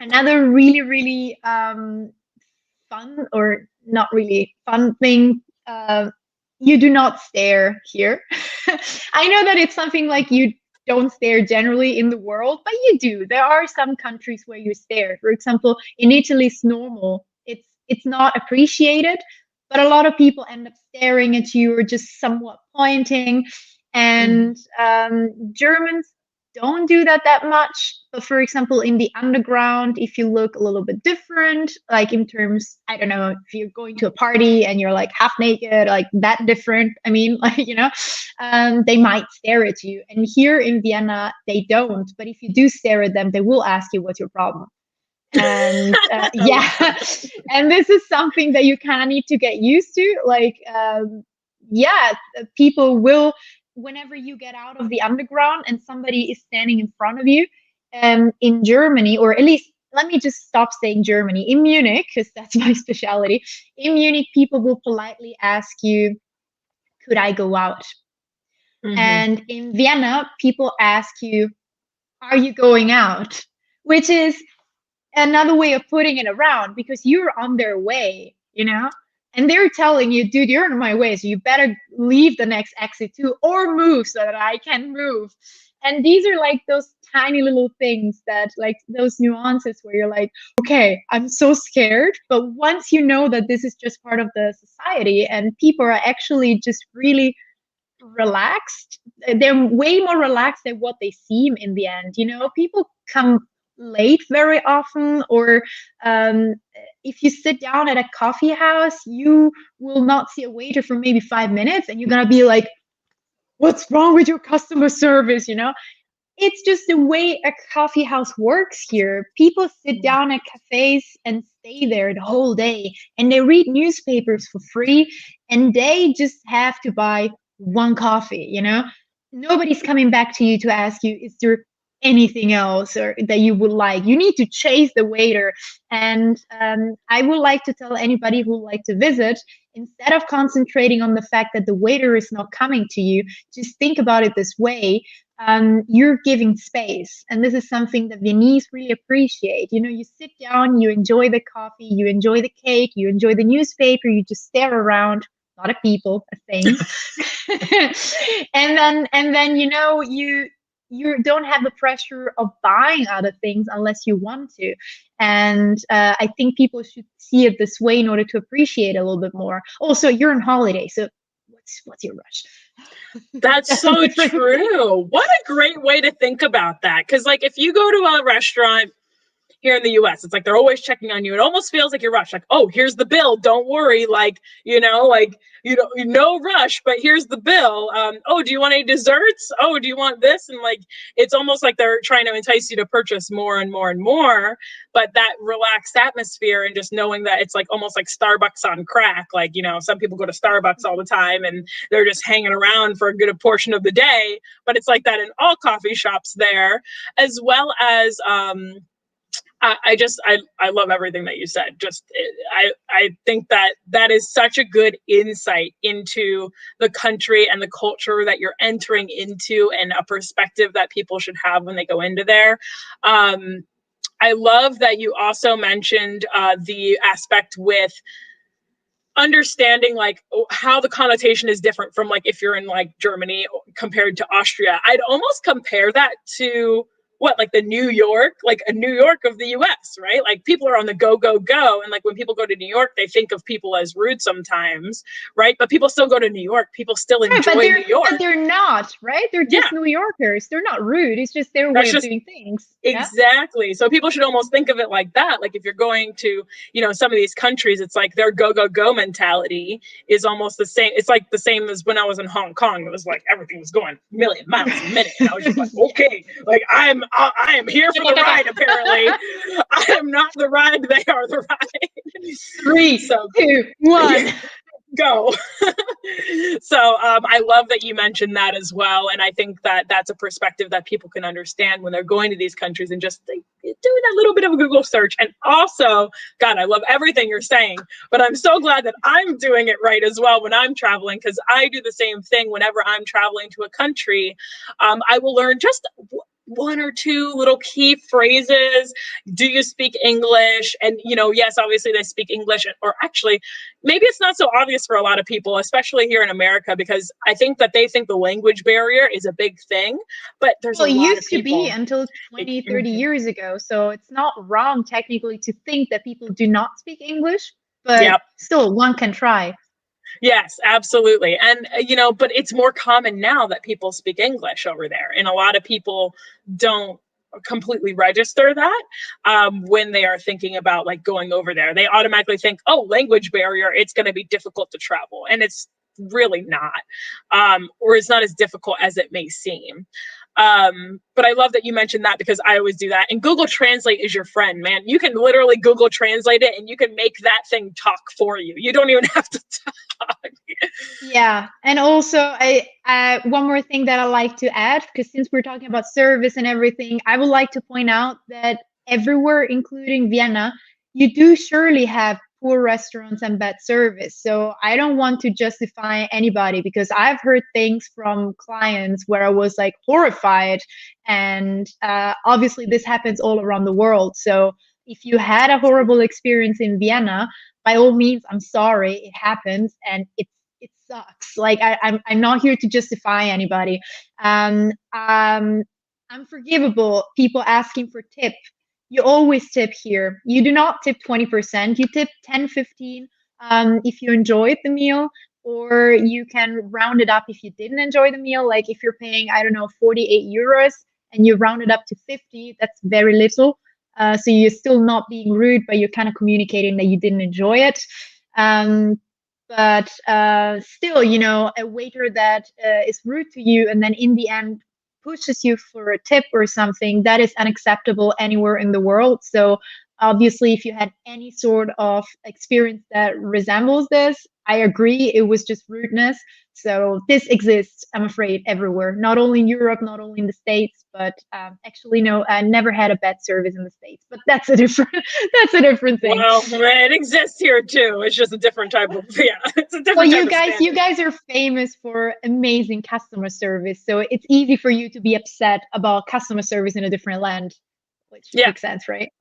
another really, really fun, or not really fun thing, you do not stare here. I know that it's something like you don't stare generally in the world, but you do. There are some countries where you stare. For example, in Italy, it's normal. It's not appreciated, but a lot of people end up staring at you or just somewhat pointing. And Germans don't do that much. But for example, in the underground, if you look a little bit different, like in terms, I don't know, if you're going to a party and you're like half naked, like that different. I mean, like, they might stare at you. And here in Vienna, they don't. But if you do stare at them, they will ask you, what's your problem? And yeah, and this is something that you kind of need to get used to. Like, people will, whenever you get out of the underground and somebody is standing in front of you, in Germany, or at least, let me just stop saying Germany, in Munich, because that's my specialty. In Munich, people will politely ask you, could I go out? And in Vienna, people ask you, are you going out? Which is another way of putting it around, because you're on their way, and they're telling you, dude, you're on my way, so you better leave the next exit too, or move so that I can move. And these are like those tiny little things that, like, those nuances where you're like, okay, I'm so scared. But once you know that this is just part of the society and people are actually just really relaxed, they're way more relaxed than what they seem in the end. People come late very often, or if you sit down at a coffee house, you will not see a waiter for maybe 5 minutes, and you're gonna be like, what's wrong with your customer service? It's just the way a coffee house works here. People sit down at cafes and stay there the whole day, and they read newspapers for free, and they just have to buy one coffee. Nobody's coming back to you to ask you, is there anything else or that you would like? You need to chase the waiter. And I would like to tell anybody who would like to visit, instead of concentrating on the fact that the waiter is not coming to you, just think about it this way. You're giving space, and this is something that Viennese really appreciate. You sit down, you enjoy the coffee, you enjoy the cake, you enjoy the newspaper, you just stare around, not at people, at things. and then you don't have the pressure of buying other things unless you want to. And I think people should see it this way in order to appreciate it a little bit more. Also, you're on holiday, so what's your rush? That's so true. What a great way to think about that. Because, like, if you go to a restaurant here in the US, it's like they're always checking on you. It almost feels like you're rushed. Like, oh, here's the bill. Don't worry. Like, no rush, but here's the bill. Oh, do you want any desserts? Oh, do you want this? And like, it's almost like they're trying to entice you to purchase more and more and more. But that relaxed atmosphere, and just knowing that it's like almost like Starbucks on crack. Like, some people go to Starbucks all the time and they're just hanging around for a good portion of the day. But it's like that in all coffee shops there, as well as, I love everything that you said. I think that is such a good insight into the country and the culture that you're entering into, and a perspective that people should have when they go into there. I love that you also mentioned the aspect with understanding like how the connotation is different from like if you're in like Germany compared to Austria. I'd almost compare that to like a New York of the US, right? Like people are on the go, go, go. And like when people go to New York, they think of people as rude sometimes, right? But people still go to New York. People still enjoy New York. But they're not, right? They're just New Yorkers. They're not rude. It's just their way of doing things. Exactly. Yeah? So people should almost think of it like that. Like if you're going to, some of these countries, it's like their go, go, go mentality is almost the same. It's like the same as when I was in Hong Kong. It was like everything was going a million miles a minute. And I was just like, okay, like I am here for the ride, apparently. I am not the ride, they are the ride. 3, 2, 1. go. So I love that you mentioned that as well. And I think that that's a perspective that people can understand when they're going to these countries and just doing a little bit of a Google search. And also, God, I love everything you're saying, but I'm so glad that I'm doing it right as well when I'm traveling, because I do the same thing whenever I'm traveling to a country. I will learn just one or two little key phrases. Do you speak English? And, yes, obviously they speak English, or actually, maybe it's not so obvious for a lot of people, especially here in America, because I think that they think the language barrier is a big thing, but there's a Well, it lot of used to be people. until 20, 30 years ago. So it's not wrong technically to think that people do not speak English, but Yep. still one can try. Yes, absolutely. And, but it's more common now that people speak English over there. And a lot of people don't completely register that when they are thinking about like going over there. They automatically think, oh, language barrier, it's going to be difficult to travel. And it's really not, or it's not as difficult as it may seem. But I love that you mentioned that, because I always do that. And Google Translate is your friend, man. You can literally Google Translate it and you can make that thing talk for you. You don't even have to talk. Yeah, and also one more thing that I like to add, because since we're talking about service and everything, I would like to point out that everywhere, including Vienna, you do surely have poor restaurants and bad service. So I don't want to justify anybody, because I've heard things from clients where I was like horrified, and obviously this happens all around the world. So if you had a horrible experience in Vienna, by all means, I'm sorry, it happens, and it sucks. Like I'm not here to justify anybody. Unforgivable. People asking for tip. You always tip here. You do not tip 20%. You tip 10, 15 if you enjoyed the meal, or you can round it up if you didn't enjoy the meal. Like if you're paying, I don't know, 48 euros and you round it up to 50, that's very little. So you're still not being rude, but you're kind of communicating that you didn't enjoy it. But still, a waiter that is rude to you and then in the end pushes you for a tip or something, that is unacceptable anywhere in the world. So obviously, if you had any sort of experience that resembles this, I agree, it was just rudeness. So this exists, I'm afraid, everywhere, not only in Europe, not only in the States, but actually, no, I never had a bad service in the States, but that's a different thing. Well, it exists here too. It's just a different type of, it's a different Well, type of standard. you guys are famous for amazing customer service, so it's easy for you to be upset about customer service in a different land, which makes sense, right?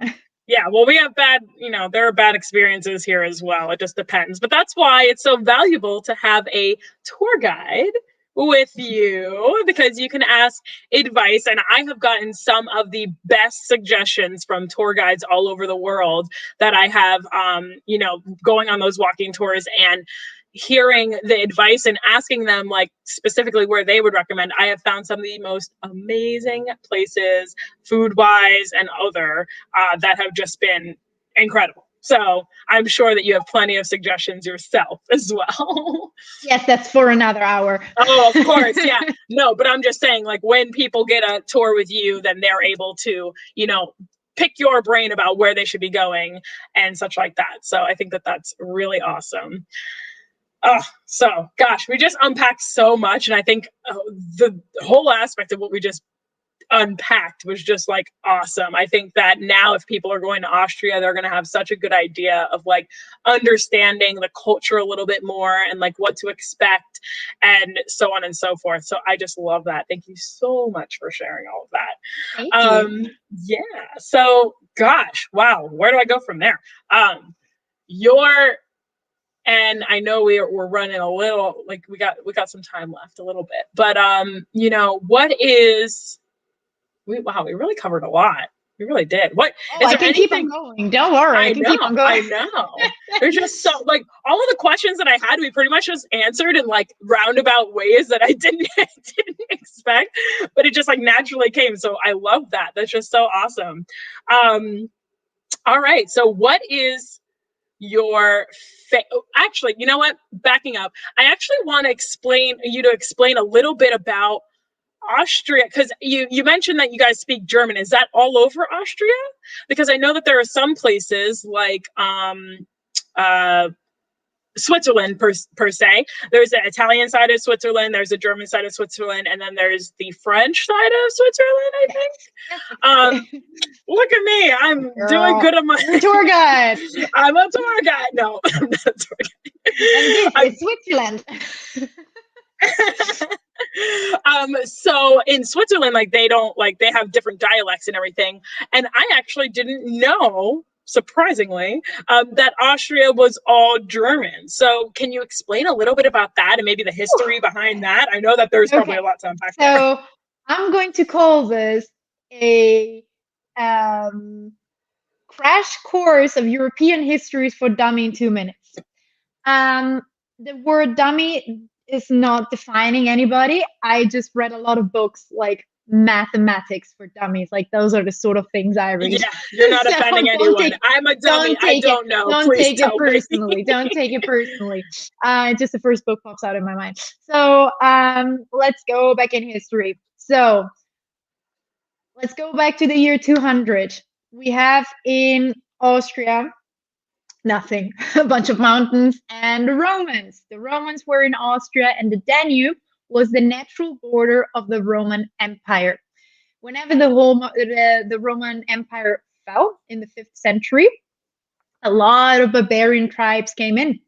Yeah, well, we have there are bad experiences here as well. It just depends. But that's why it's so valuable to have a tour guide with you, because you can ask advice. And I have gotten some of the best suggestions from tour guides all over the world that I have, going on those walking tours and hearing the advice and asking them like specifically where they would recommend. I have found some of the most amazing places, food wise and other, that have just been incredible. So I'm sure that you have plenty of suggestions yourself as well. Yes, that's for another hour. Oh, of course. Yeah. No, but I'm just saying, like, when people get a tour with you, then they're able to, pick your brain about where they should be going and such like that. So I think that that's really awesome. So gosh, we just unpacked so much. And I think the whole aspect of what we just unpacked was just like awesome. I think that now if people are going to Austria, they're going to have such a good idea of like understanding the culture a little bit more and like what to expect and so on and so forth. So I just love that. Thank you so much for sharing all of that. Thank you. Yeah. So gosh, wow. Where do I go from there? And I know we're running a little, like we got some time left, a little bit, but what is, we really covered a lot. We really did. What is I there can anything? Keep on going. Don't worry. I can keep on going. I know. There's just so like all of the questions that I had, we pretty much just answered in like roundabout ways that I didn't expect, but it just like naturally came. So I love that. That's just so awesome. All right. So what is your actually, you know what? Backing up, I actually want to explain a little bit about Austria, because you mentioned that you guys speak German. Is that all over Austria? Because I know that there are some places like Switzerland per se. There's an Italian side of Switzerland, there's a German side of Switzerland, and then there's the French side of Switzerland, I think. Yes, exactly. Look at me, I'm Girl, doing good on my tour guide. I'm a tour guide. No, I'm not a tour guide. And this is Switzerland. So in Switzerland, like they have different dialects and everything. And I actually didn't know, surprisingly, that Austria was all German. So can you explain a little bit about that and maybe the history behind that? I know that there's probably a lot to unpack there. So I'm going to call this a crash course of European histories for dummy in 2 minutes. The word dummy is not defining anybody. I just read a lot of books like mathematics for dummies. Like those are the sort of things I read. Yeah, you're not offending anyone. I'm a dummy. I don't know. Don't take it personally. Don't take it personally. Just the first book pops out in my mind. So let's go back in history. So let's go back to the year 200. We have in Austria nothing, a bunch of mountains, and the Romans. The Romans were in Austria, and the Danube was the natural border of the Roman Empire. Whenever the Roman Empire fell in the 5th century, a lot of barbarian tribes came in,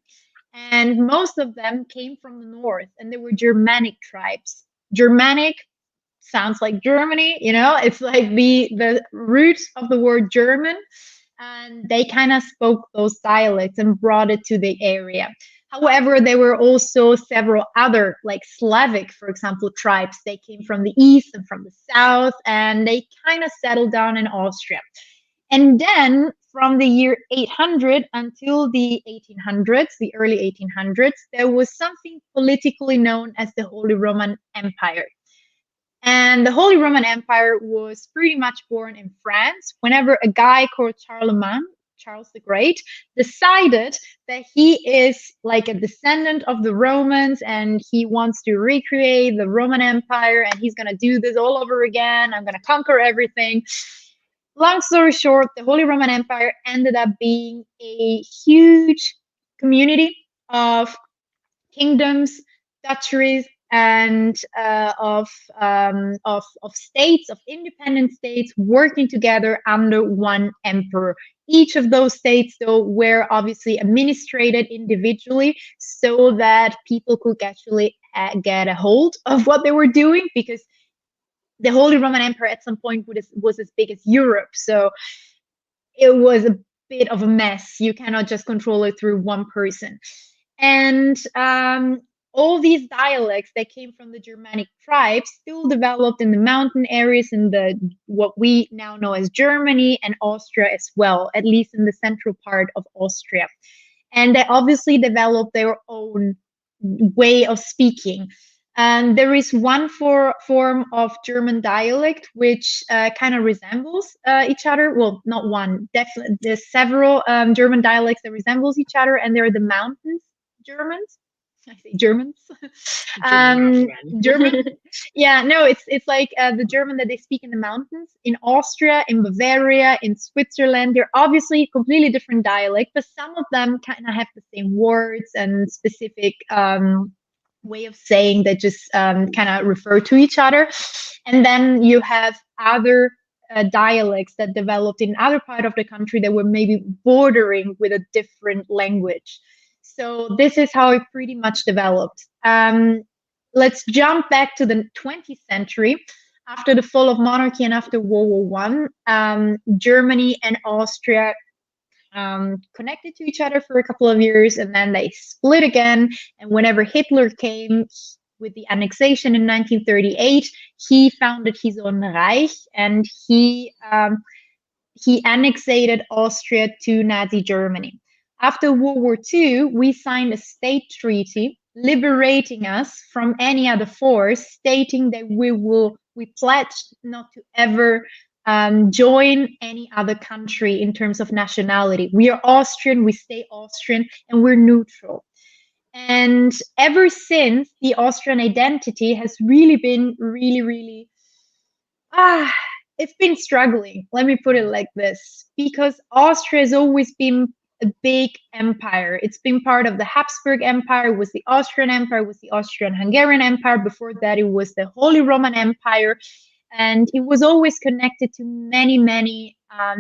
and most of them came from the north, and they were Germanic tribes. Germanic sounds like Germany, you know, it's like the root of the word German, and they kind of spoke those dialects and brought it to the area. However, there were also several other, like Slavic, for example, tribes. They came from the east and from the south, and they kind of settled down in Austria. And then from the year 800 until the 1800s, the early 1800s, there was something politically known as the Holy Roman Empire. And the Holy Roman Empire was pretty much born in France whenever a guy called Charles the Great, decided that he is like a descendant of the Romans and he wants to recreate the Roman Empire and he's going to do this all over again. I'm going to conquer everything. Long story short, the Holy Roman Empire ended up being a huge community of kingdoms, duchies, and of states, of independent states working together under one emperor. Each of those states, though, were obviously administrated individually so that people could actually get a hold of what they were doing, because the Holy Roman Empire at some point was as big as Europe. So it was a bit of a mess. You cannot just control it through one person. And all these dialects that came from the Germanic tribes still developed in the mountain areas in what we now know as Germany and Austria as well, at least in the central part of Austria. And they obviously developed their own way of speaking. And there is one form of German dialect which kind of resembles each other. Well, not one, definitely. There's several German dialects that resembles each other, and they're the mountains Germans. I say Germans. German. Yeah, no, it's like the German that they speak in the mountains, in Austria, in Bavaria, in Switzerland. They're obviously completely different dialect, but some of them kind of have the same words and specific way of saying that just kind of refer to each other. And then you have other dialects that developed in other part of the country that were maybe bordering with a different language. So this is how it pretty much developed. Let's jump back to the 20th century. After the fall of monarchy and after World War I, Germany and Austria connected to each other for a couple of years, and then they split again. And whenever Hitler came with the annexation in 1938, he founded his own Reich, and he annexed Austria to Nazi Germany. After World War II, we signed a state treaty liberating us from any other force, stating that we pledged not to ever join any other country in terms of nationality. We are Austrian, we stay Austrian, and we're neutral. And ever since, the Austrian identity has really been it's been struggling. Let me put it like this, because Austria has always been a big empire. It's been part of the Habsburg Empire, was the Austrian Empire, was the Austrian-Hungarian Empire. Before that, it was the Holy Roman Empire. And it was always connected to many, many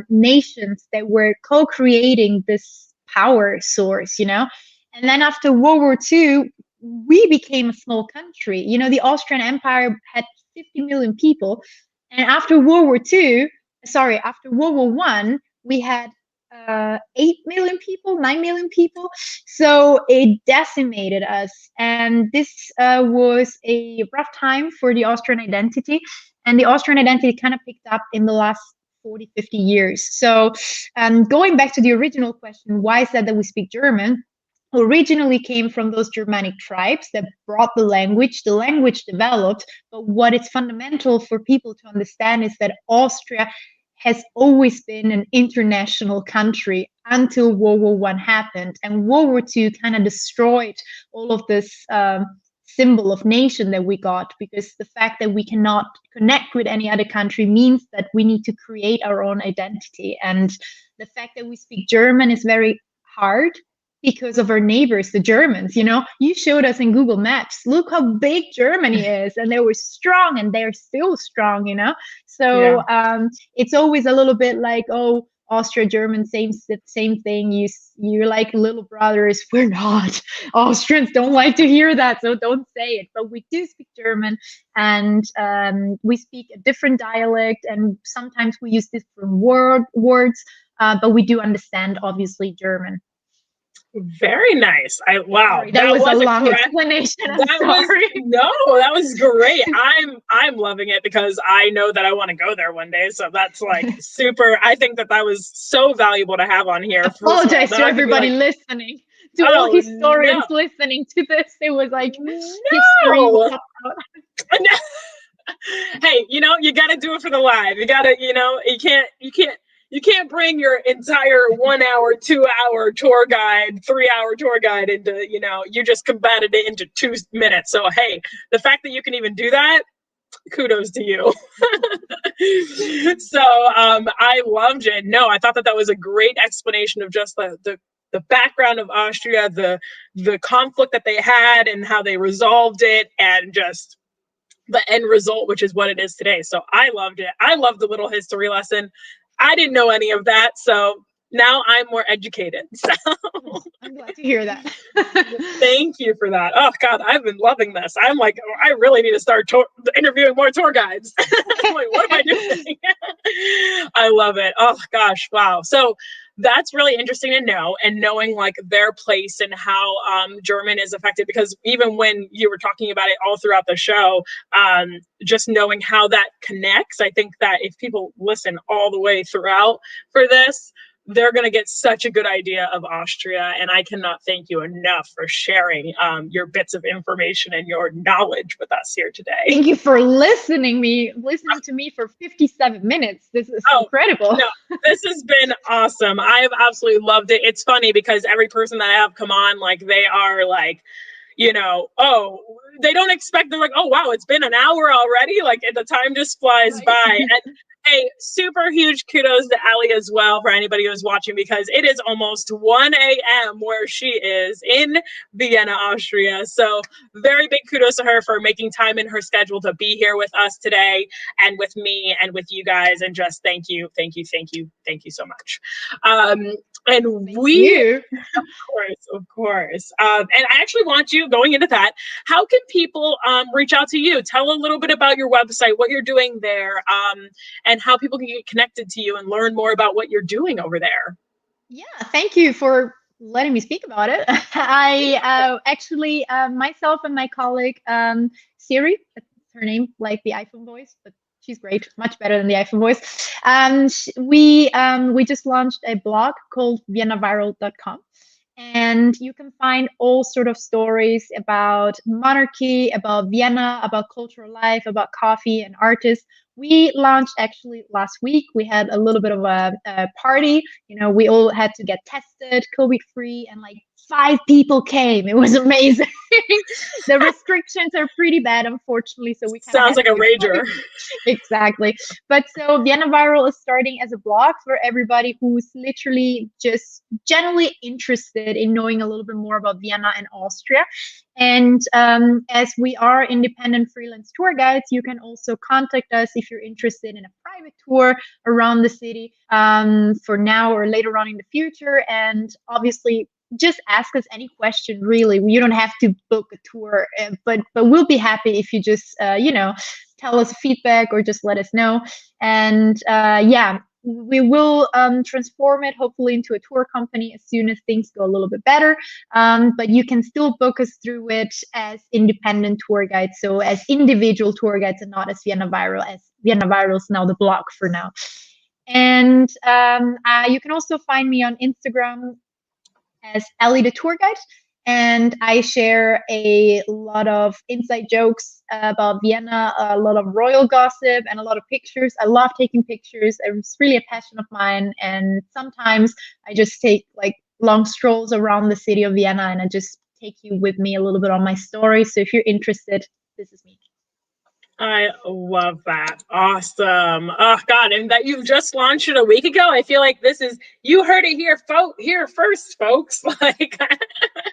nations that were co-creating this power source, you know? And then after World War II, we became a small country. You know, the Austrian Empire had 50 million people. And after World War I, we had 8 million people, 9 million people. So it decimated us. And this was a rough time for the Austrian identity. And the Austrian identity kind of picked up in the last 40, 50 years. So going back to the original question, why is that we speak German? Originally came from those Germanic tribes that brought the language. The language developed, but what is fundamental for people to understand is that Austria has always been an international country until World War I happened. And World War II kind of destroyed all of this symbol of nation that we got, because the fact that we cannot connect with any other country means that we need to create our own identity. And the fact that we speak German is very hard because of our neighbors, the Germans. You know, you showed us in Google Maps, look how big Germany is, and they were strong, and they're still strong, you know. So it's always a little bit like, oh, Austria, German, same thing. You're like little brothers. We're not. Austrians don't like to hear that, so don't say it. But we do speak German, and we speak a different dialect, and sometimes we use different words, but we do understand, obviously, German. Very nice. Wow. Sorry, that was a long explanation. That was great. I'm loving it because I know that I want to go there one day. So that's like super. I think that was so valuable to have on here. I apologize to everybody listening, to all historians listening to this. It was like history. Hey, you know, you got to do it for the live. You got to, you know, you can't bring your entire 1 hour, 2 hour tour guide, 3 hour tour guide into, you know, you just combated it into 2 minutes. So, hey, the fact that you can even do that, kudos to you. So I loved it. No, I thought that was a great explanation of just the background of Austria, the conflict that they had and how they resolved it, and just the end result, which is what it is today. So I loved it. I loved the little history lesson. I didn't know any of that, so now I'm more educated. So I'm glad to hear that. Thank you for that. Oh God, I've been loving this. I'm like, I really need to start interviewing more tour guides. I'm like, what am I doing? I love it. Oh gosh, wow. So that's really interesting to know, and knowing like their place and how German is affected, because even when you were talking about it all throughout the show, just knowing how that connects, I think that if people listen all the way throughout for this, they're going to get such a good idea of Austria. And I cannot thank you enough for sharing your bits of information and your knowledge with us here today. Thank you for listening to me for 57 minutes. This is incredible. No, this has been awesome. I've absolutely loved it. It's funny because every person that I have come on, like, they are like, you know, they don't expect, they're like, oh, wow, it's been an hour already. Like, the time just flies by. And hey, super huge kudos to Allie as well, for anybody who's watching, because it is almost 1 a.m. where she is in Vienna, Austria. So very big kudos to her for making time in her schedule to be here with us today, and with me and with you guys. And just thank you so much. And of course. And I actually want you, going into that, how can people reach out to you? Tell a little bit about your website, what you're doing there, and how people can get connected to you and learn more about what you're doing over there. Yeah, thank you for letting me speak about it. I actually, myself and my colleague, Siri, that's her name, like the iPhone voice, but she's great, much better than the iPhone voice. We just launched a blog called viennaviral.com. And you can find all sort of stories about monarchy, about Vienna, about cultural life, about coffee and artists. We launched actually last week. We had a little bit of a party. You know, we all had to get tested, COVID-free, and like 5 people came. It was amazing. The restrictions are pretty bad, unfortunately. So we kind of sounds like a rager. Exactly. But so Vienna Viral is starting as a blog for everybody who's literally just generally interested in knowing a little bit more about Vienna and Austria. And as we are independent freelance tour guides, you can also contact us if you're interested in a private tour around the city for now or later on in the future. And obviously, just ask us any question, really. You don't have to book a tour, but we'll be happy if you just, tell us feedback or just let us know. And yeah, we will transform it hopefully into a tour company as soon as things go a little bit better. But you can still book us through it as independent tour guides, so as individual tour guides and not as Vienna Viral, as Vienna Viral is now the blog for now. And you can also find me on Instagram as Allie the tour guide. And I share a lot of inside jokes about Vienna, a lot of royal gossip, and a lot of pictures. I love taking pictures. It's really a passion of mine. And sometimes I just take like long strolls around the city of Vienna, and I just take you with me a little bit on my story. So if you're interested, this is me. I love that. Awesome. Oh God, and that you've just launched it a week ago. I feel like this is, you heard it here first, folks. Like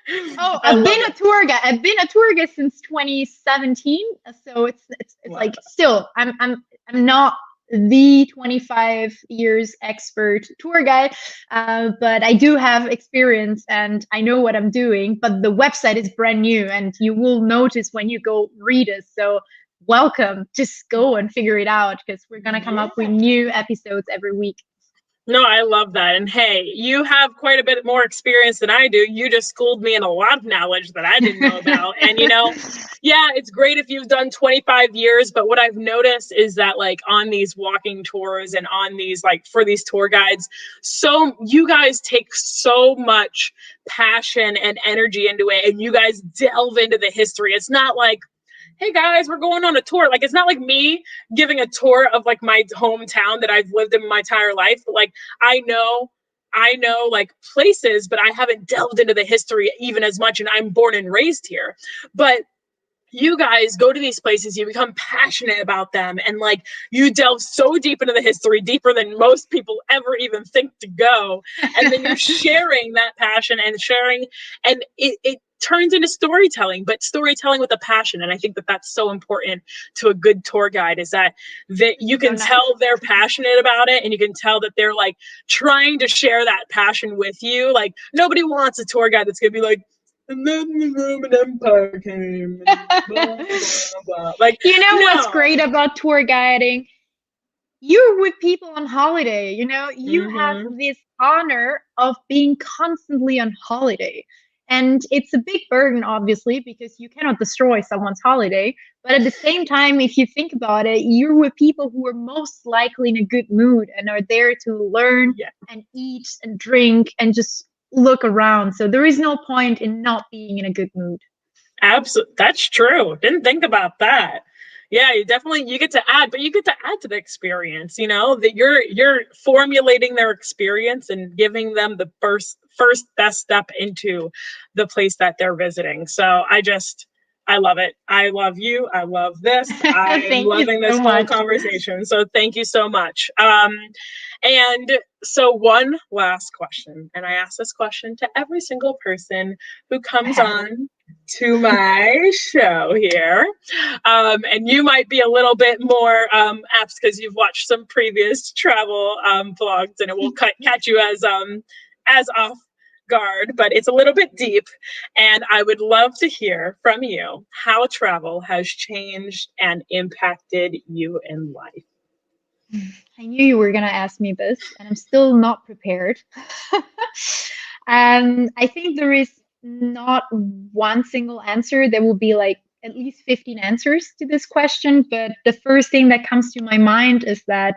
I've been a tour guide. I've been a tour guide since 2017. So it's wow. Like still I'm not the 25 years expert tour guide, but I do have experience and I know what I'm doing. But the website is brand new, and you will notice when you go read it. So welcome, just go and figure it out, because we're going to come up with new episodes every week. No, I love that. And hey, you have quite a bit more experience than I do. You just schooled me in a lot of knowledge that I didn't know about. And, yeah, it's great if you've done 25 years. But what I've noticed is that like on these walking tours and on these, like for these tour guides, so you guys take so much passion and energy into it. And you guys delve into the history. It's not like, hey guys, we're going on a tour. Like, it's not like me giving a tour of like my hometown that I've lived in my entire life. But like, I know like places, but I haven't delved into the history even as much. And I'm born and raised here. But you guys go to these places, you become passionate about them, and like you delve so deep into the history, deeper than most people ever even think to go. And then you're sharing that passion and sharing, and it turns into storytelling, but storytelling with a passion. And I think that that's so important to a good tour guide, is that you can tell they're passionate about it, and you can tell that they're like trying to share that passion with you. Like nobody wants a tour guide that's gonna be like, and then the Roman Empire came. And blah, blah, blah. Like, what's great about tour guiding? You're with people on holiday. You have this honor of being constantly on holiday. And it's a big burden, obviously, because you cannot destroy someone's holiday. But at the same time, if you think about it, you're with people who are most likely in a good mood and are there to learn and eat and drink and just look around. So there is no point in not being in a good mood. Absolutely. That's true. Didn't think about that. Yeah, you get to add, but you get to add to the experience, that you're formulating their experience and giving them the first best step into the place that they're visiting. So I love it. I love you. I love this. I'm loving this whole conversation. So thank you so much. And so one last question, and I ask this question to every single person who comes on to my show here. And you might be a little bit more apt because you've watched some previous travel vlogs, and it will catch you as off guard, but it's a little bit deep. And I would love to hear from you how travel has changed and impacted you in life. I knew you were going to ask me this, and I'm still not prepared. I think there is not one single answer. There will be like at least 15 answers to this question. But the first thing that comes to my mind is that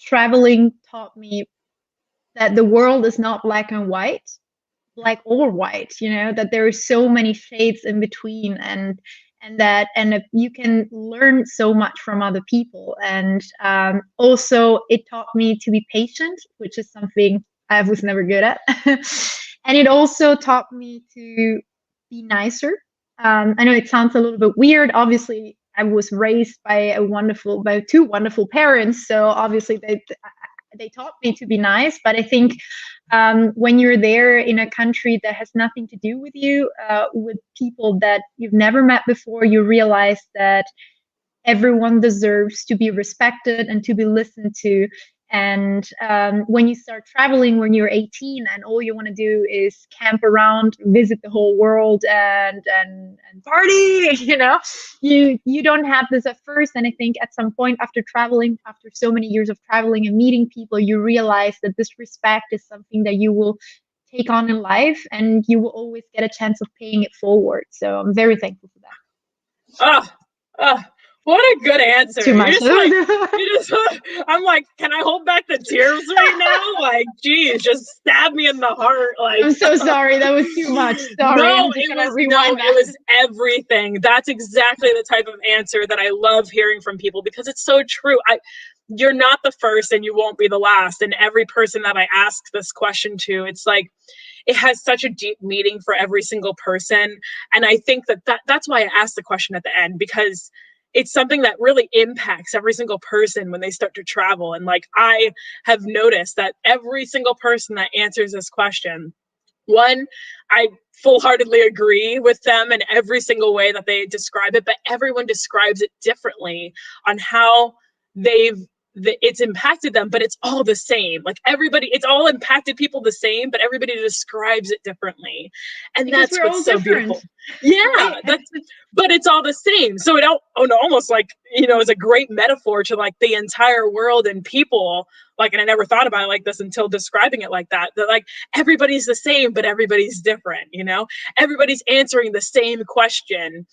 traveling taught me that the world is not black and white, black or white, that there are so many shades in between, and that you can learn so much from other people. And also it taught me to be patient, which is something I was never good at. And it also taught me to be nicer I know it sounds a little bit weird. Obviously, I was raised by two wonderful parents, so obviously they taught me to be nice. But I think when you're there in a country that has nothing to do with you, with people that you've never met before, you realize that everyone deserves to be respected and to be listened to. And when you start traveling when you're 18 and all you want to do is camp around, visit the whole world and party, you don't have this at first. And I think at some point after so many years of traveling and meeting people, you realize that this respect is something that you will take on in life and you will always get a chance of paying it forward. So I'm very thankful for that. What a good answer. Too much. I'm like, can I hold back the tears right now? Like, geez, just stab me in the heart. Like, I'm so sorry. That was too much. Sorry. No, it was everything. That's exactly the type of answer that I love hearing from people because it's so true. You're not the first and you won't be the last. And every person that I ask this question to, it's like, it has such a deep meaning for every single person. And I think that's why I asked the question at the end, because it's something that really impacts every single person when they start to travel. And like, I have noticed that every single person that answers this question, one, I full-heartedly agree with them in every single way that they describe it, but everyone describes it differently on how it's impacted them, but it's all the same. Like it's all impacted people the same, but everybody describes it differently. And because that's what's so different. Beautiful. Yeah, right? But it's all the same. So it almost like, is a great metaphor to like the entire world and people. Like, and I never thought about it like this until describing it like that. That like everybody's the same, but everybody's different, Everybody's answering the same question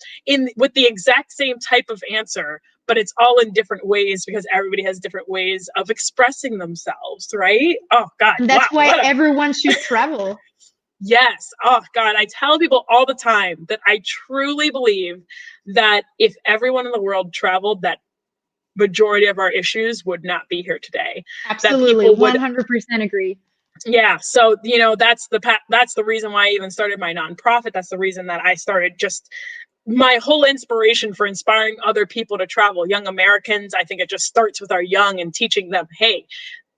with the exact same type of answer, but it's all in different ways because everybody has different ways of expressing themselves, right? Oh God. And that's why everyone should travel. Yes. Oh God. I tell people all the time that I truly believe that if everyone in the world traveled, that majority of our issues would not be here today. Absolutely. 100% agree. Yeah. So, that's the reason why I even started my nonprofit. That's the reason that I started my whole inspiration for inspiring other people to travel, young Americans. I think it just starts with our young and teaching them, hey,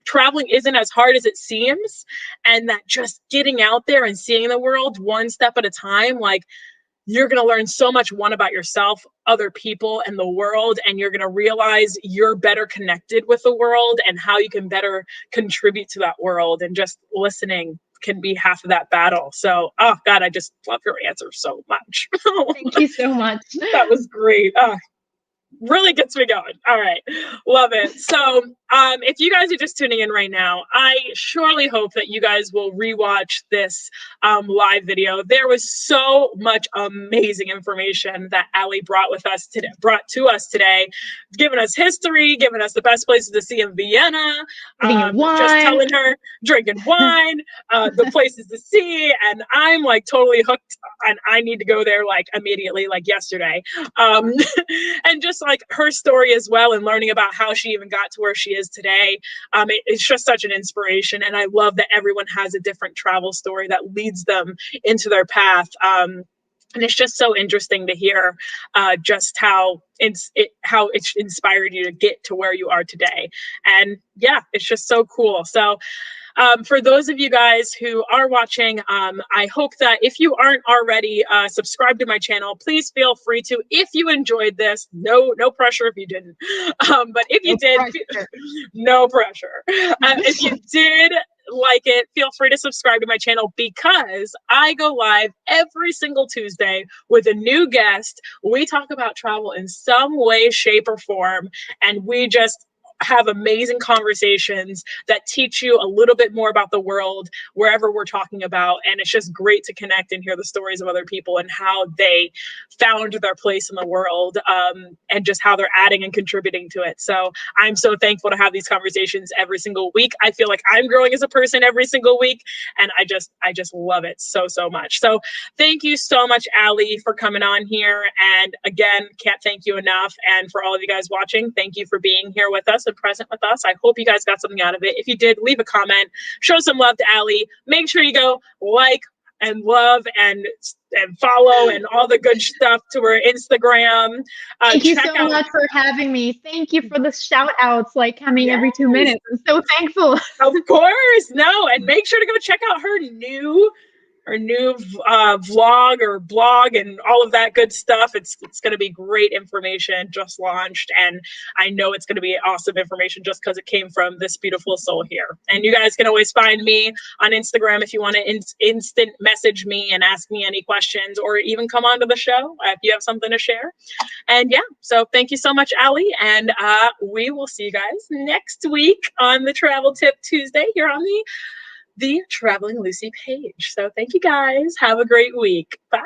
traveling isn't as hard as it seems. And that just getting out there and seeing the world one step at a time, like you're going to learn so much, one, about yourself, other people, and the world. And you're going to realize you're better connected with the world and how you can better contribute to that world. And just listening can be half of that battle. So, oh God, I just love your answer so much. Thank you so much. That was great. Really gets me going. All right. Love it. So if you guys are just tuning in right now, I surely hope that you guys will rewatch this live video. There was so much amazing information that Allie brought to us today, giving us history, giving us the best places to see in Vienna, just telling her, drinking wine, the places to see. And I'm like totally hooked and I need to go there like immediately, like yesterday. And just like her story as well, and learning about how she even got to where she is today. It's just such an inspiration. And I love that everyone has a different travel story that leads them into their path. And it's just so interesting to hear just how it's inspired you to get to where you are today. And yeah, it's just so cool. So for those of you guys who are watching, I hope that if you aren't already subscribed to my channel, please feel free to. If you enjoyed this, no pressure if you didn't. But if you no pressure. If you did like it, feel free to subscribe to my channel because I go live every single Tuesday with a new guest. We talk about travel in some way, shape, or form, and we just have amazing conversations that teach you a little bit more about the world wherever we're talking about. And it's just great to connect and hear the stories of other people and how they found their place in the world, and just how they're adding and contributing to it. So I'm so thankful to have these conversations every single week. I feel like I'm growing as a person every single week, and I just love it so much. So thank you so much, Allie, for coming on here. And again, can't thank you enough. And for all of you guys watching, thank you for being here with us and present with us. I hope you guys got something out of it. If you did, leave a comment, show some love to Allie. Make sure you go like love and follow and all the good stuff to her Instagram. Thank you so much for having me. Thank you for the shout outs, like coming every 2 minutes. I'm so thankful. Of course. No, and make sure to go check out her new vlog or blog and all of that good stuff. It's going to be great information, just launched, and I know it's going to be awesome information just because it came from this beautiful soul here. And you guys can always find me on Instagram if you want to instant message me and ask me any questions, or even come onto the show if you have something to share. And yeah, so thank you so much, Allie, and we will see you guys next week on the Travel Tip Tuesday here on the Traveling Lucy page. So thank you guys. Have a great week. Bye.